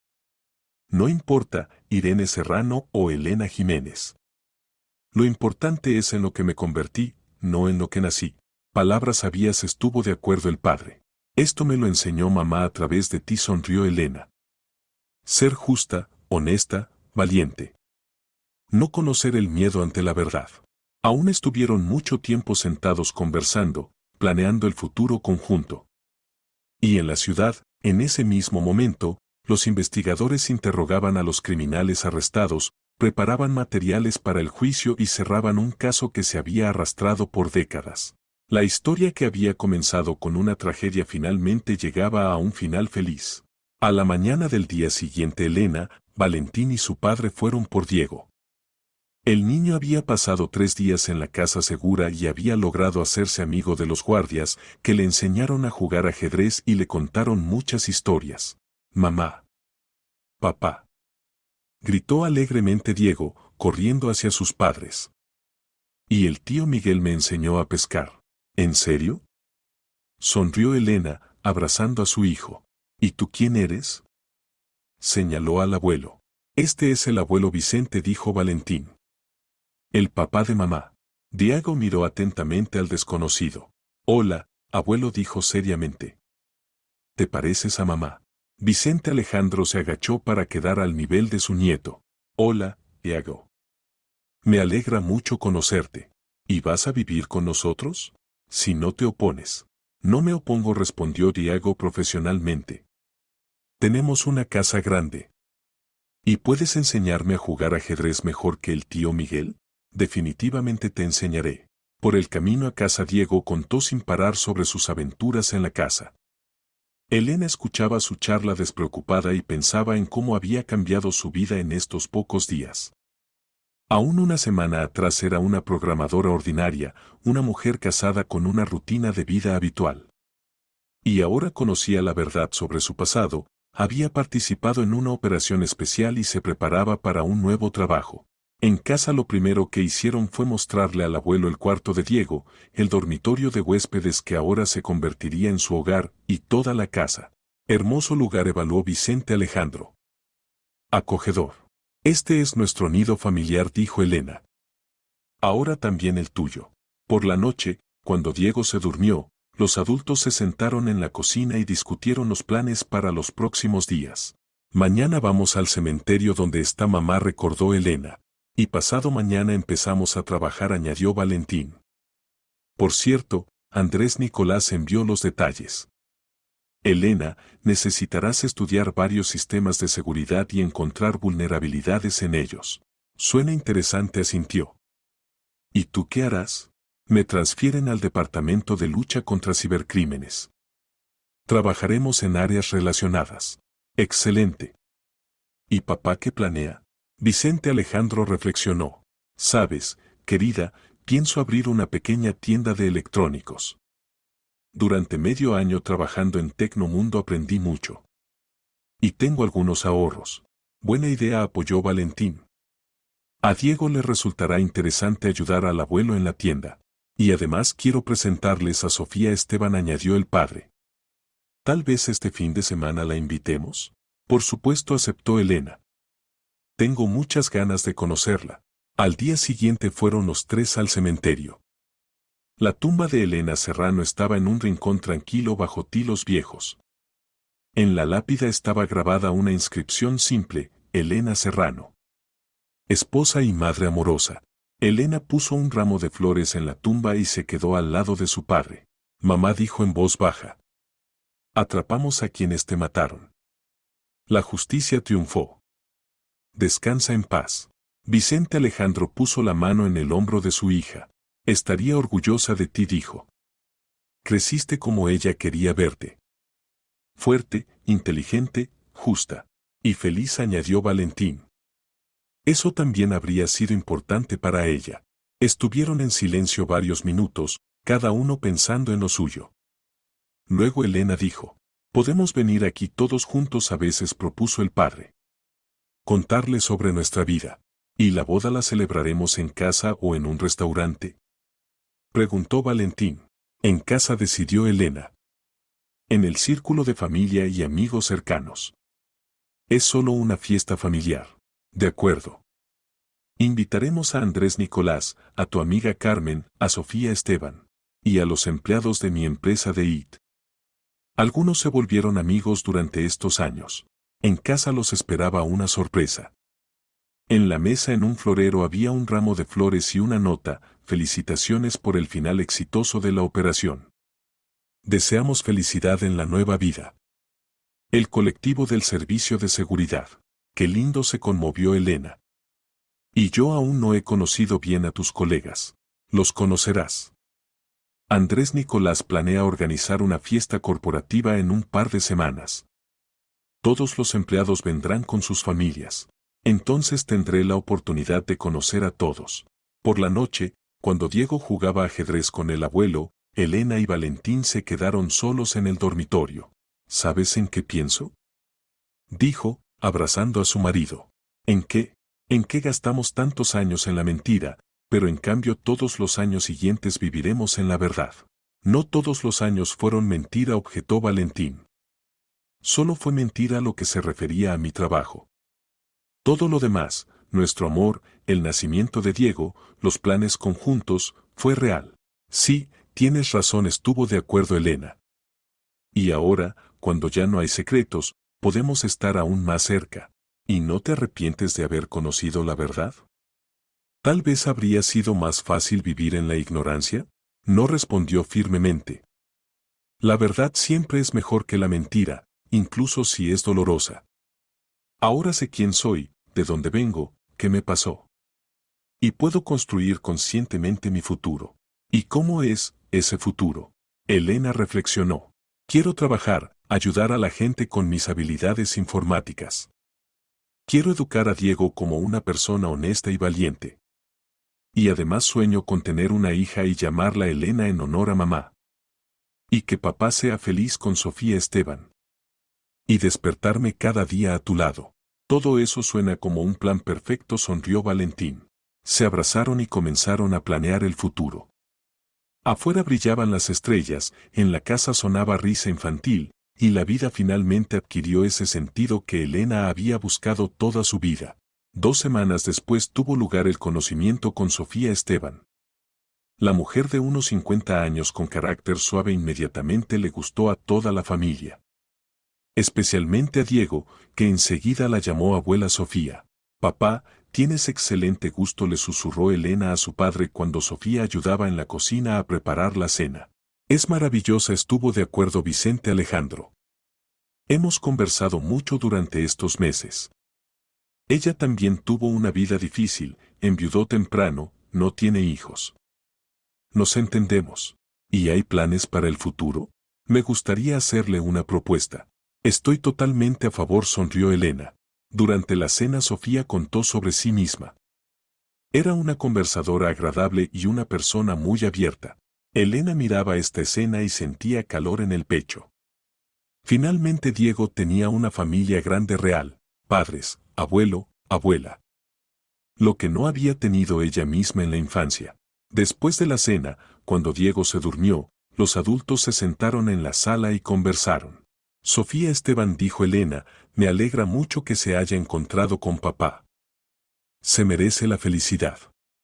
No importa, Irene Serrano o Elena Jiménez. Lo importante es en lo que me convertí, no en lo que nací. Palabras sabias, estuvo de acuerdo el padre. Esto me lo enseñó mamá a través de ti, sonrió Elena. Ser justa, honesta, valiente. No conocer el miedo ante la verdad. Aún estuvieron mucho tiempo sentados conversando, planeando el futuro conjunto. Y en la ciudad, en ese mismo momento, los investigadores interrogaban a los criminales arrestados, preparaban materiales para el juicio y cerraban un caso que se había arrastrado por décadas. La historia que había comenzado con una tragedia finalmente llegaba a un final feliz. A la mañana del día siguiente Elena, Valentín y su padre fueron por Diego. El niño había pasado 3 días en la casa segura y había logrado hacerse amigo de los guardias, que le enseñaron a jugar ajedrez y le contaron muchas historias. Mamá. Papá. Gritó alegremente Diego, corriendo hacia sus padres. Y el tío Miguel me enseñó a pescar. ¿En serio? Sonrió Elena, abrazando a su hijo. ¿Y tú quién eres? Señaló al abuelo. Este es el abuelo Vicente, dijo Valentín. El papá de mamá. Diego miró atentamente al desconocido. Hola, abuelo, dijo seriamente. ¿Te pareces a mamá? Vicente Alejandro se agachó para quedar al nivel de su nieto. Hola, Diego. Me alegra mucho conocerte. ¿Y vas a vivir con nosotros? Si no te opones. No me opongo, respondió Diego profesionalmente. Tenemos una casa grande. ¿Y puedes enseñarme a jugar ajedrez mejor que el tío Miguel? Definitivamente te enseñaré. Por el camino a casa Diego contó sin parar sobre sus aventuras en la casa. Elena escuchaba su charla despreocupada y pensaba en cómo había cambiado su vida en estos pocos días. Aún una semana atrás era una programadora ordinaria, una mujer casada con una rutina de vida habitual. Y ahora conocía la verdad sobre su pasado, había participado en una operación especial y se preparaba para un nuevo trabajo. En casa lo primero que hicieron fue mostrarle al abuelo el cuarto de Diego, el dormitorio de huéspedes que ahora se convertiría en su hogar, y toda la casa. Hermoso lugar, evaluó Vicente Alejandro. Acogedor. Este es nuestro nido familiar, dijo Elena. Ahora también el tuyo. Por la noche, cuando Diego se durmió, los adultos se sentaron en la cocina y discutieron los planes para los próximos días. Mañana vamos al cementerio donde está mamá, recordó Elena. Y pasado mañana empezamos a trabajar, añadió Valentín. Por cierto, Andrés Nicolás envió los detalles. Elena, necesitarás estudiar varios sistemas de seguridad y encontrar vulnerabilidades en ellos. Suena interesante, asintió. ¿Y tú qué harás? Me transfieren al Departamento de Lucha contra Cibercrímenes. Trabajaremos en áreas relacionadas. Excelente. ¿Y papá qué planea? Vicente Alejandro reflexionó. Sabes, querida, pienso abrir una pequeña tienda de electrónicos. Durante medio año trabajando en Tecnomundo aprendí mucho. Y tengo algunos ahorros. Buena idea, apoyó Valentín. A Diego le resultará interesante ayudar al abuelo en la tienda. Y además quiero presentarles a Sofía Esteban, añadió el padre. Tal vez este fin de semana la invitemos. Por supuesto, aceptó Elena. Tengo muchas ganas de conocerla. Al día siguiente fueron los 3 al cementerio. La tumba de Elena Serrano estaba en un rincón tranquilo bajo tilos viejos. En la lápida estaba grabada una inscripción simple: Elena Serrano. Esposa y madre amorosa. Elena puso un ramo de flores en la tumba y se quedó al lado de su padre. Mamá dijo en voz baja. Atrapamos a quienes te mataron. La justicia triunfó. Descansa en paz. Vicente Alejandro puso la mano en el hombro de su hija. Estaría orgullosa de ti, dijo. Creciste como ella quería verte. Fuerte, inteligente, justa. Y feliz, añadió Valentín. Eso también habría sido importante para ella. Estuvieron en silencio varios minutos, cada uno pensando en lo suyo. Luego Elena dijo, «Podemos venir aquí todos juntos a veces», propuso el padre. «Contarle sobre nuestra vida. ¿Y la boda la celebraremos en casa o en un restaurante?», preguntó Valentín. «En casa», decidió Elena. «En el círculo de familia y amigos cercanos. Es solo una fiesta familiar». «De acuerdo. Invitaremos a Andrés Nicolás, a tu amiga Carmen, a Sofía Esteban, y a los empleados de mi empresa de IT. Algunos se volvieron amigos durante estos años. En casa los esperaba una sorpresa. En la mesa en un florero había un ramo de flores y una nota: felicitaciones por el final exitoso de la operación. Deseamos felicidad en la nueva vida. El colectivo del servicio de seguridad. Qué lindo, se conmovió Elena. Y yo aún no he conocido bien a tus colegas. Los conocerás. Andrés Nicolás planea organizar una fiesta corporativa en un par de semanas. Todos los empleados vendrán con sus familias. Entonces tendré la oportunidad de conocer a todos. Por la noche, cuando Diego jugaba ajedrez con el abuelo, Elena y Valentín se quedaron solos en el dormitorio. ¿Sabes en qué pienso?, dijo, abrazando a su marido. ¿En qué? ¿En qué gastamos tantos años en la mentira, pero en cambio todos los años siguientes viviremos en la verdad? No todos los años fueron mentira, objetó Valentín. Solo fue mentira lo que se refería a mi trabajo. Todo lo demás, nuestro amor, el nacimiento de Diego, los planes conjuntos, fue real. Sí, tienes razón, estuvo de acuerdo Elena. Y ahora, cuando ya no hay secretos, podemos estar aún más cerca. ¿Y no te arrepientes de haber conocido la verdad? Tal vez habría sido más fácil vivir en la ignorancia. No, respondió firmemente. La verdad siempre es mejor que la mentira, incluso si es dolorosa. Ahora sé quién soy, de dónde vengo, qué me pasó. Y puedo construir conscientemente mi futuro. ¿Y cómo es ese futuro? Elena reflexionó. Quiero trabajar, ayudar a la gente con mis habilidades informáticas. Quiero educar a Diego como una persona honesta y valiente. Y además sueño con tener una hija y llamarla Elena en honor a mamá. Y que papá sea feliz con Sofía Esteban. Y despertarme cada día a tu lado. Todo eso suena como un plan perfecto, sonrió Valentín. Se abrazaron y comenzaron a planear el futuro. Afuera brillaban las estrellas, en la casa sonaba risa infantil, y la vida finalmente adquirió ese sentido que Elena había buscado toda su vida. 2 semanas después tuvo lugar el conocimiento con Sofía Esteban. La mujer de unos 50 años con carácter suave inmediatamente le gustó a toda la familia. Especialmente a Diego, que enseguida la llamó abuela Sofía. «Papá, tienes excelente gusto», le susurró Elena a su padre cuando Sofía ayudaba en la cocina a preparar la cena. «Es maravillosa», estuvo de acuerdo Vicente Alejandro. «Hemos conversado mucho durante estos meses. Ella también tuvo una vida difícil, enviudó temprano, no tiene hijos. Nos entendemos. ¿Y hay planes para el futuro? Me gustaría hacerle una propuesta». «Estoy totalmente a favor», sonrió Elena. Durante la cena Sofía contó sobre sí misma. Era una conversadora agradable y una persona muy abierta. Elena miraba esta escena y sentía calor en el pecho. Finalmente Diego tenía una familia grande real, padres, abuelo, abuela. Lo que no había tenido ella misma en la infancia. Después de la cena, cuando Diego se durmió, los adultos se sentaron en la sala y conversaron. «Sofía Esteban», dijo Elena, «me alegra mucho que se haya encontrado con papá. Se merece la felicidad».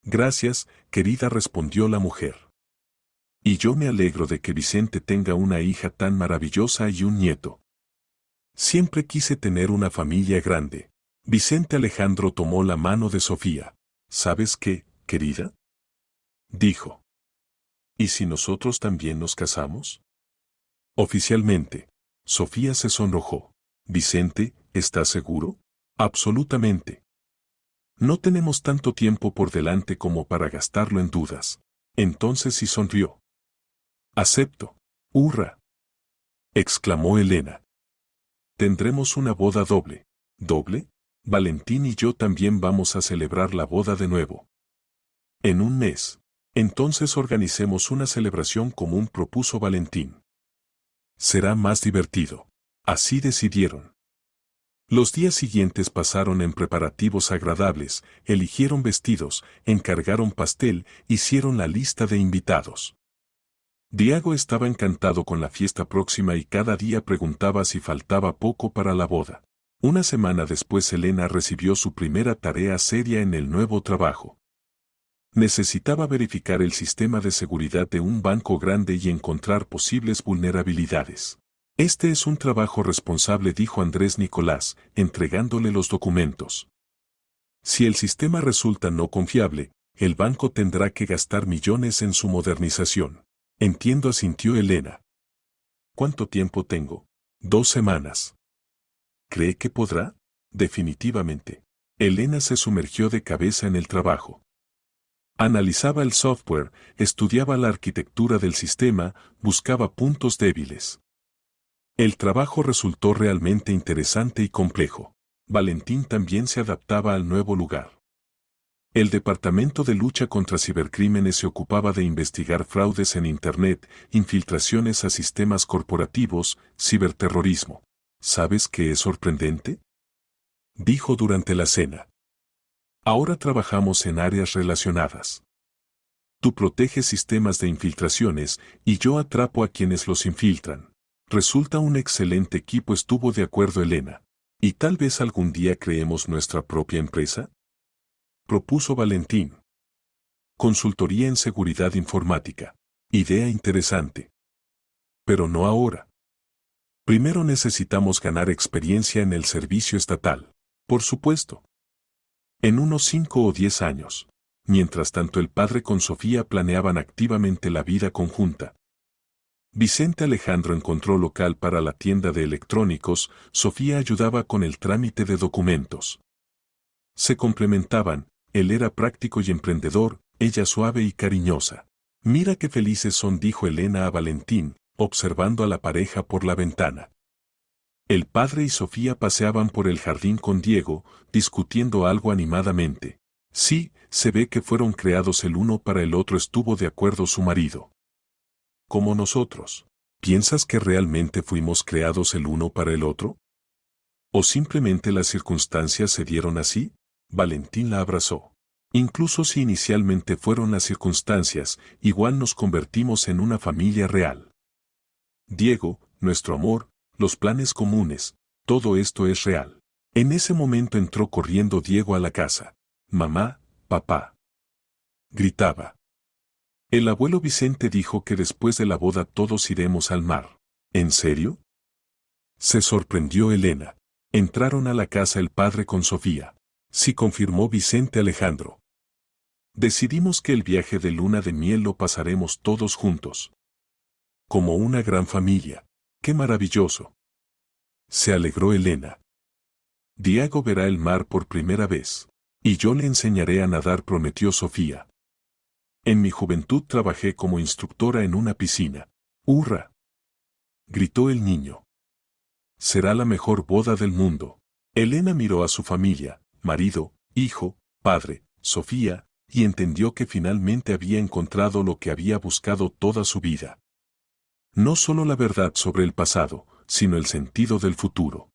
«Gracias, querida», respondió la mujer. «Y yo me alegro de que Vicente tenga una hija tan maravillosa y un nieto. Siempre quise tener una familia grande». Vicente Alejandro tomó la mano de Sofía. «¿Sabes qué, querida?», dijo. «¿Y si nosotros también nos casamos?». Oficialmente. Sofía se sonrojó. «Vicente, ¿estás seguro?». «Absolutamente. No tenemos tanto tiempo por delante como para gastarlo en dudas». Entonces sí, sonrió. «Acepto». «¡Hurra!», exclamó Elena. «Tendremos una boda doble». «¿Doble?». Valentín y yo también vamos a celebrar la boda de nuevo. En un mes. Entonces organicemos una celebración común, propuso Valentín. Será más divertido. Así decidieron. Los días siguientes pasaron en preparativos agradables, eligieron vestidos, encargaron pastel, hicieron la lista de invitados. Diego estaba encantado con la fiesta próxima y cada día preguntaba si faltaba poco para la boda. Una semana después Elena recibió su primera tarea seria en el nuevo trabajo. Necesitaba verificar el sistema de seguridad de un banco grande y encontrar posibles vulnerabilidades. Este es un trabajo responsable, dijo Andrés Nicolás, entregándole los documentos. Si el sistema resulta no confiable, el banco tendrá que gastar millones en su modernización. Entiendo, asintió Elena. ¿Cuánto tiempo tengo? 2 semanas. ¿Cree que podrá? Definitivamente. Elena se sumergió de cabeza en el trabajo. Analizaba el software, estudiaba la arquitectura del sistema, buscaba puntos débiles. El trabajo resultó realmente interesante y complejo. Valentín también se adaptaba al nuevo lugar. El Departamento de Lucha contra Cibercrímenes se ocupaba de investigar fraudes en Internet, infiltraciones a sistemas corporativos, ciberterrorismo. ¿Sabes qué es sorprendente? Dijo durante la cena. Ahora trabajamos en áreas relacionadas. Tú proteges sistemas de infiltraciones y yo atrapo a quienes los infiltran. Resulta un excelente equipo, estuvo de acuerdo Elena. ¿Y tal vez algún día creemos nuestra propia empresa? Propuso Valentín. Consultoría en seguridad informática. Idea interesante. Pero no ahora. Primero necesitamos ganar experiencia en el servicio estatal. Por supuesto. En unos 5 o 10 años. Mientras tanto, el padre con Sofía planeaban activamente la vida conjunta. Vicente Alejandro encontró local para la tienda de electrónicos, Sofía ayudaba con el trámite de documentos. Se complementaban, él era práctico y emprendedor, ella suave y cariñosa. Mira qué felices son, dijo Elena a Valentín, observando a la pareja por la ventana. El padre y Sofía paseaban por el jardín con Diego, discutiendo algo animadamente. Sí, se ve que fueron creados el uno para el otro, estuvo de acuerdo su marido. Como nosotros. ¿Piensas que realmente fuimos creados el uno para el otro? ¿O simplemente las circunstancias se dieron así? Valentín la abrazó. Incluso si inicialmente fueron las circunstancias, igual nos convertimos en una familia real. Diego, nuestro amor, los planes comunes, todo esto es real. En ese momento entró corriendo Diego a la casa. Mamá, papá. Gritaba. El abuelo Vicente dijo que después de la boda todos iremos al mar. ¿En serio? Se sorprendió Elena. Entraron a la casa el padre con Sofía. Sí, confirmó Vicente Alejandro. Decidimos que el viaje de luna de miel lo pasaremos todos juntos. Como una gran familia. ¡Qué maravilloso! Se alegró Elena. Diego verá el mar por primera vez. Y yo le enseñaré a nadar, prometió Sofía. En mi juventud trabajé como instructora en una piscina. ¡Hurra! Gritó el niño. Será la mejor boda del mundo. Elena miró a su familia, marido, hijo, padre, Sofía, y entendió que finalmente había encontrado lo que había buscado toda su vida. No solo la verdad sobre el pasado, sino el sentido del futuro.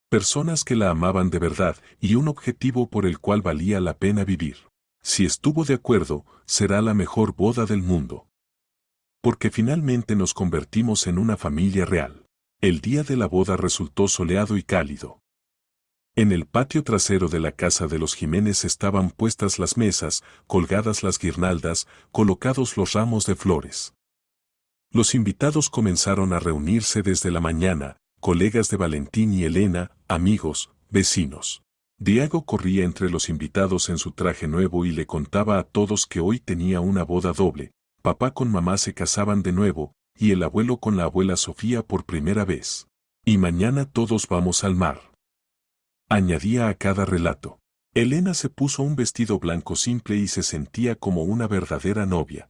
Personas que la amaban de verdad y un objetivo por el cual valía la pena vivir. Si estuvo de acuerdo, será la mejor boda del mundo. Porque finalmente nos convertimos en una familia real. El día de la boda resultó soleado y cálido. En el patio trasero de la casa de los Jiménez estaban puestas las mesas, colgadas las guirnaldas, colocados los ramos de flores. Los invitados comenzaron a reunirse desde la mañana, colegas de Valentín y Elena, amigos, vecinos. Diego corría entre los invitados en su traje nuevo y le contaba a todos que hoy tenía una boda doble. Papá con mamá se casaban de nuevo, y el abuelo con la abuela Sofía por primera vez. Y mañana todos vamos al mar. Añadía a cada relato. Elena se puso un vestido blanco simple y se sentía como una verdadera novia.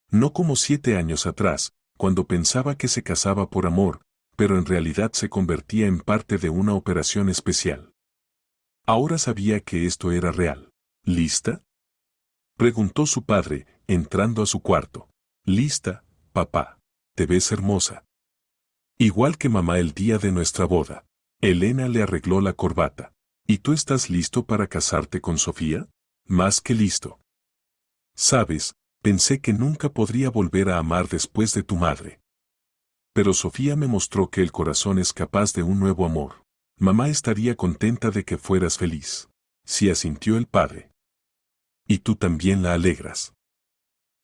No como 7 años atrás, cuando pensaba que se casaba por amor, pero en realidad se convertía en parte de una operación especial. Ahora sabía que esto era real. ¿Lista?, preguntó su padre, entrando a su cuarto. Lista, papá. Te ves hermosa. Igual que mamá el día de nuestra boda. Elena le arregló la corbata. ¿Y tú estás listo para casarte con Sofía? Más que listo. Sabes, pensé que nunca podría volver a amar después de tu madre. Pero Sofía me mostró que el corazón es capaz de un nuevo amor. Mamá estaría contenta de que fueras feliz. Sí, asintió el padre. Y tú también la alegras.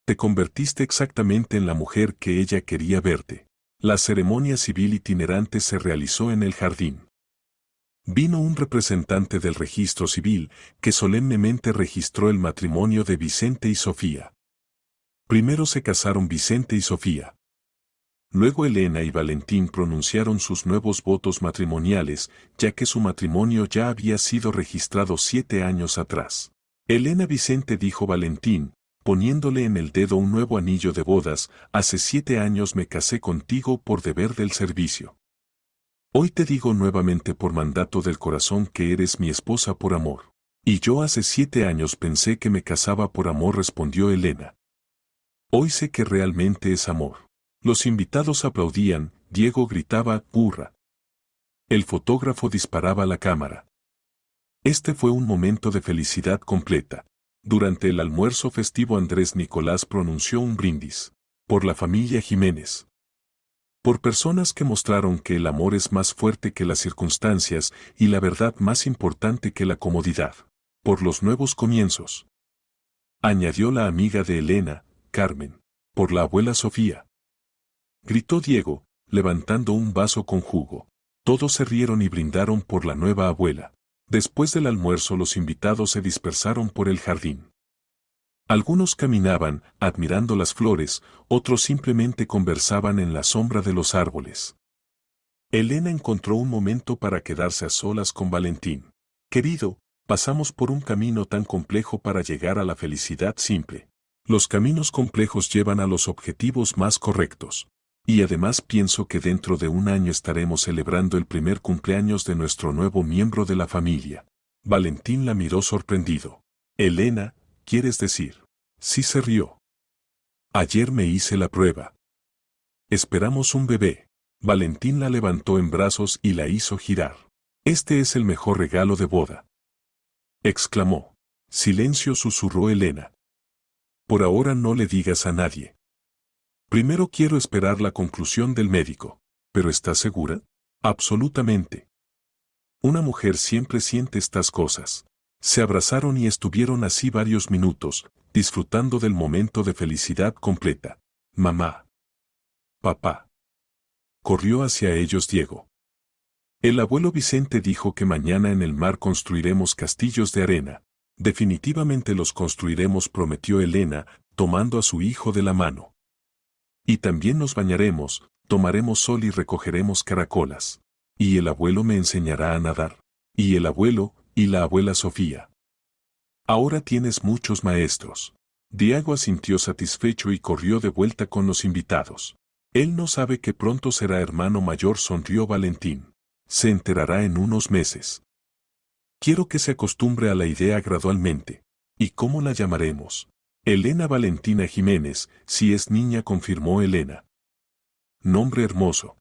Te convertiste exactamente en la mujer que ella quería verte. La ceremonia civil itinerante se realizó en el jardín. Vino un representante del registro civil que solemnemente registró el matrimonio de Vicente y Sofía. Primero se casaron Vicente y Sofía. Luego Elena y Valentín pronunciaron sus nuevos votos matrimoniales, ya que su matrimonio ya había sido registrado 7 años atrás. Elena Vicente, dijo Valentín, poniéndole en el dedo un nuevo anillo de bodas, hace 7 años me casé contigo por deber del servicio. Hoy te digo nuevamente por mandato del corazón que eres mi esposa por amor. Y yo hace 7 años pensé que me casaba por amor, respondió Elena. Hoy sé que realmente es amor. Los invitados aplaudían, Diego gritaba, ¡hurra! El fotógrafo disparaba la cámara. Este fue un momento de felicidad completa. Durante el almuerzo festivo Andrés Nicolás pronunció un brindis. Por la familia Jiménez. Por personas que mostraron que el amor es más fuerte que las circunstancias y la verdad más importante que la comodidad. Por los nuevos comienzos. Añadió la amiga de Elena, Carmen. Por la abuela Sofía. Gritó Diego, levantando un vaso con jugo. Todos se rieron y brindaron por la nueva abuela. Después del almuerzo los invitados se dispersaron por el jardín. Algunos caminaban, admirando las flores, otros simplemente conversaban en la sombra de los árboles. Elena encontró un momento para quedarse a solas con Valentín. Querido, pasamos por un camino tan complejo para llegar a la felicidad simple. Los caminos complejos llevan a los objetivos más correctos. Y además pienso que dentro de un año estaremos celebrando el primer cumpleaños de nuestro nuevo miembro de la familia. Valentín la miró sorprendido. Elena, ¿quieres decir? Sí, se rió. Ayer me hice la prueba. Esperamos un bebé. Valentín la levantó en brazos y la hizo girar. Este es el mejor regalo de boda. Exclamó. Silencio, susurró Elena. Por ahora no le digas a nadie. Primero quiero esperar la conclusión del médico. ¿Pero estás segura? Absolutamente. Una mujer siempre siente estas cosas. Se abrazaron y estuvieron así varios minutos, disfrutando del momento de felicidad completa. Mamá. Papá. Corrió hacia ellos Diego. El abuelo Vicente dijo que mañana en el mar construiremos castillos de arena. Definitivamente los construiremos, prometió Elena, tomando a su hijo de la mano. Y también nos bañaremos, tomaremos sol y recogeremos caracolas. Y el abuelo me enseñará a nadar. Y el abuelo, y la abuela Sofía. Ahora tienes muchos maestros. Diego asintió satisfecho y corrió de vuelta con los invitados. Él no sabe que pronto será hermano mayor, sonrió Valentín. Se enterará en unos meses. Quiero que se acostumbre a la idea gradualmente. ¿Y cómo la llamaremos? Elena Valentina Jiménez, si es niña, confirmó Elena. Nombre hermoso.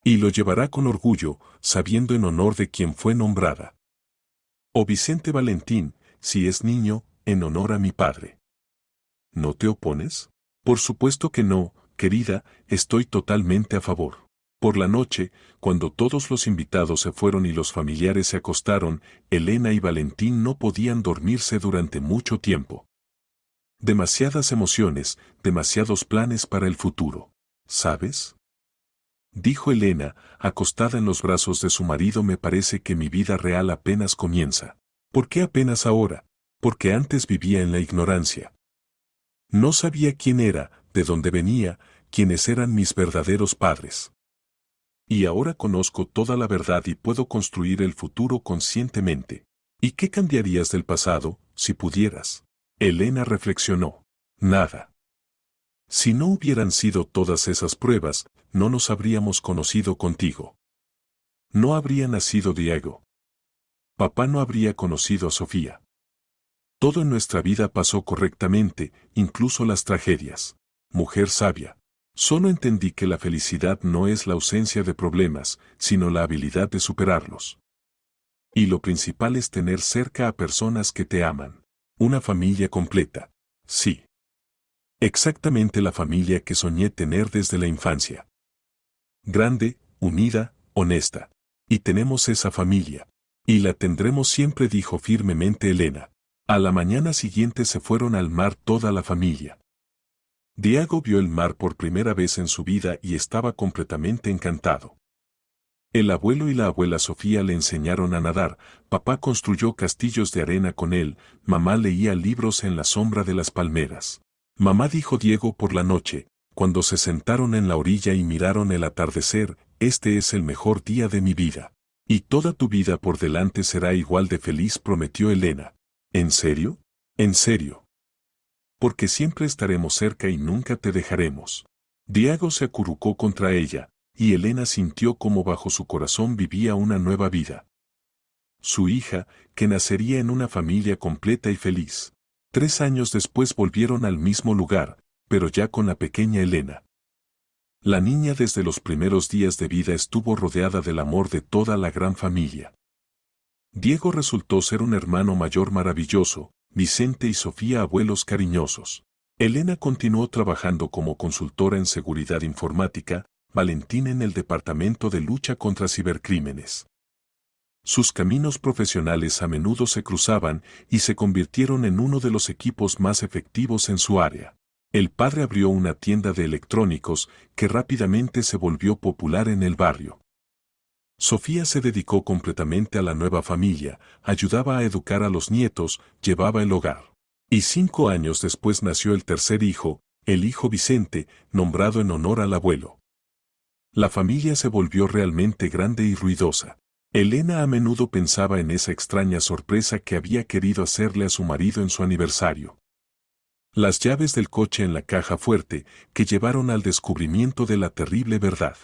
Y lo llevará con orgullo, sabiendo en honor de quien fue nombrada. O Vicente Valentín, si es niño, en honor a mi padre. ¿No te opones? Por supuesto que no, querida, estoy totalmente a favor. Por la noche, cuando todos los invitados se fueron y los familiares se acostaron, Elena y Valentín no podían dormirse durante mucho tiempo. Demasiadas emociones, demasiados planes para el futuro. ¿Sabes? Dijo Elena, acostada en los brazos de su marido, me parece que mi vida real apenas comienza. ¿Por qué apenas ahora? Porque antes vivía en la ignorancia. No sabía quién era, de dónde venía, quiénes eran mis verdaderos padres. Y ahora conozco toda la verdad y puedo construir el futuro conscientemente. ¿Y qué cambiarías del pasado, si pudieras? Elena reflexionó. Nada. Si no hubieran sido todas esas pruebas, no nos habríamos conocido contigo. No habría nacido Diego. papá no habría conocido a Sofía. Todo en nuestra vida pasó correctamente, incluso las tragedias. Mujer sabia. Solo entendí que la felicidad no es la ausencia de problemas, sino la habilidad de superarlos. Y lo principal es tener cerca a personas que te aman. Una familia completa. Sí. Exactamente la familia que soñé tener desde la infancia. Grande, unida, honesta. Y tenemos esa familia. Y la tendremos siempre, dijo firmemente Elena. A la mañana siguiente se fueron al mar toda la familia. Diego vio el mar por primera vez en su vida y estaba completamente encantado. El abuelo y la abuela Sofía le enseñaron a nadar, papá construyó castillos de arena con él, mamá leía libros en la sombra de las palmeras. Mamá, dijo Diego por la noche, cuando se sentaron en la orilla y miraron el atardecer, este es el mejor día de mi vida. Y toda tu vida por delante será igual de feliz, prometió Elena. ¿En serio? ¿En serio? Porque siempre estaremos cerca y nunca te dejaremos. Diego se acurrucó contra ella, y Elena sintió como bajo su corazón vivía una nueva vida. Su hija, que nacería en una familia completa y feliz. 3 años después volvieron al mismo lugar, pero ya con la pequeña Elena. La niña desde los primeros días de vida estuvo rodeada del amor de toda la gran familia. Diego resultó ser un hermano mayor maravilloso, Vicente y Sofía abuelos cariñosos. Elena continuó trabajando como consultora en seguridad informática, Valentín en el departamento de lucha contra cibercrímenes. Sus caminos profesionales a menudo se cruzaban y se convirtieron en uno de los equipos más efectivos en su área. El padre abrió una tienda de electrónicos que rápidamente se volvió popular en el barrio. Sofía se dedicó completamente a la nueva familia, ayudaba a educar a los nietos, llevaba el hogar. Y 5 años después nació el tercer hijo, el hijo Vicente, nombrado en honor al abuelo. La familia se volvió realmente grande y ruidosa. Elena a menudo pensaba en esa extraña sorpresa que había querido hacerle a su marido en su aniversario. Las llaves del coche en la caja fuerte que llevaron al descubrimiento de la terrible verdad.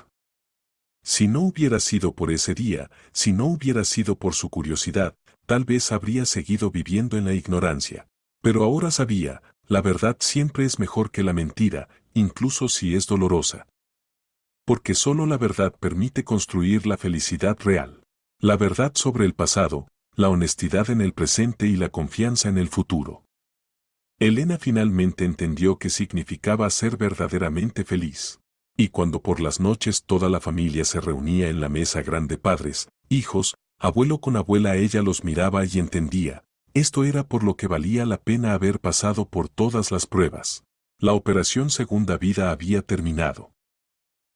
Si no hubiera sido por ese día, si no hubiera sido por su curiosidad, tal vez habría seguido viviendo en la ignorancia. Pero ahora sabía, la verdad siempre es mejor que la mentira, incluso si es dolorosa. Porque solo la verdad permite construir la felicidad real. La verdad sobre el pasado, la honestidad en el presente y la confianza en el futuro. Elena finalmente entendió qué significaba ser verdaderamente feliz. Y cuando por las noches toda la familia se reunía en la mesa grande, padres, hijos, abuelo con abuela, ella los miraba y entendía, esto era por lo que valía la pena haber pasado por todas las pruebas. La operación Segunda Vida había terminado.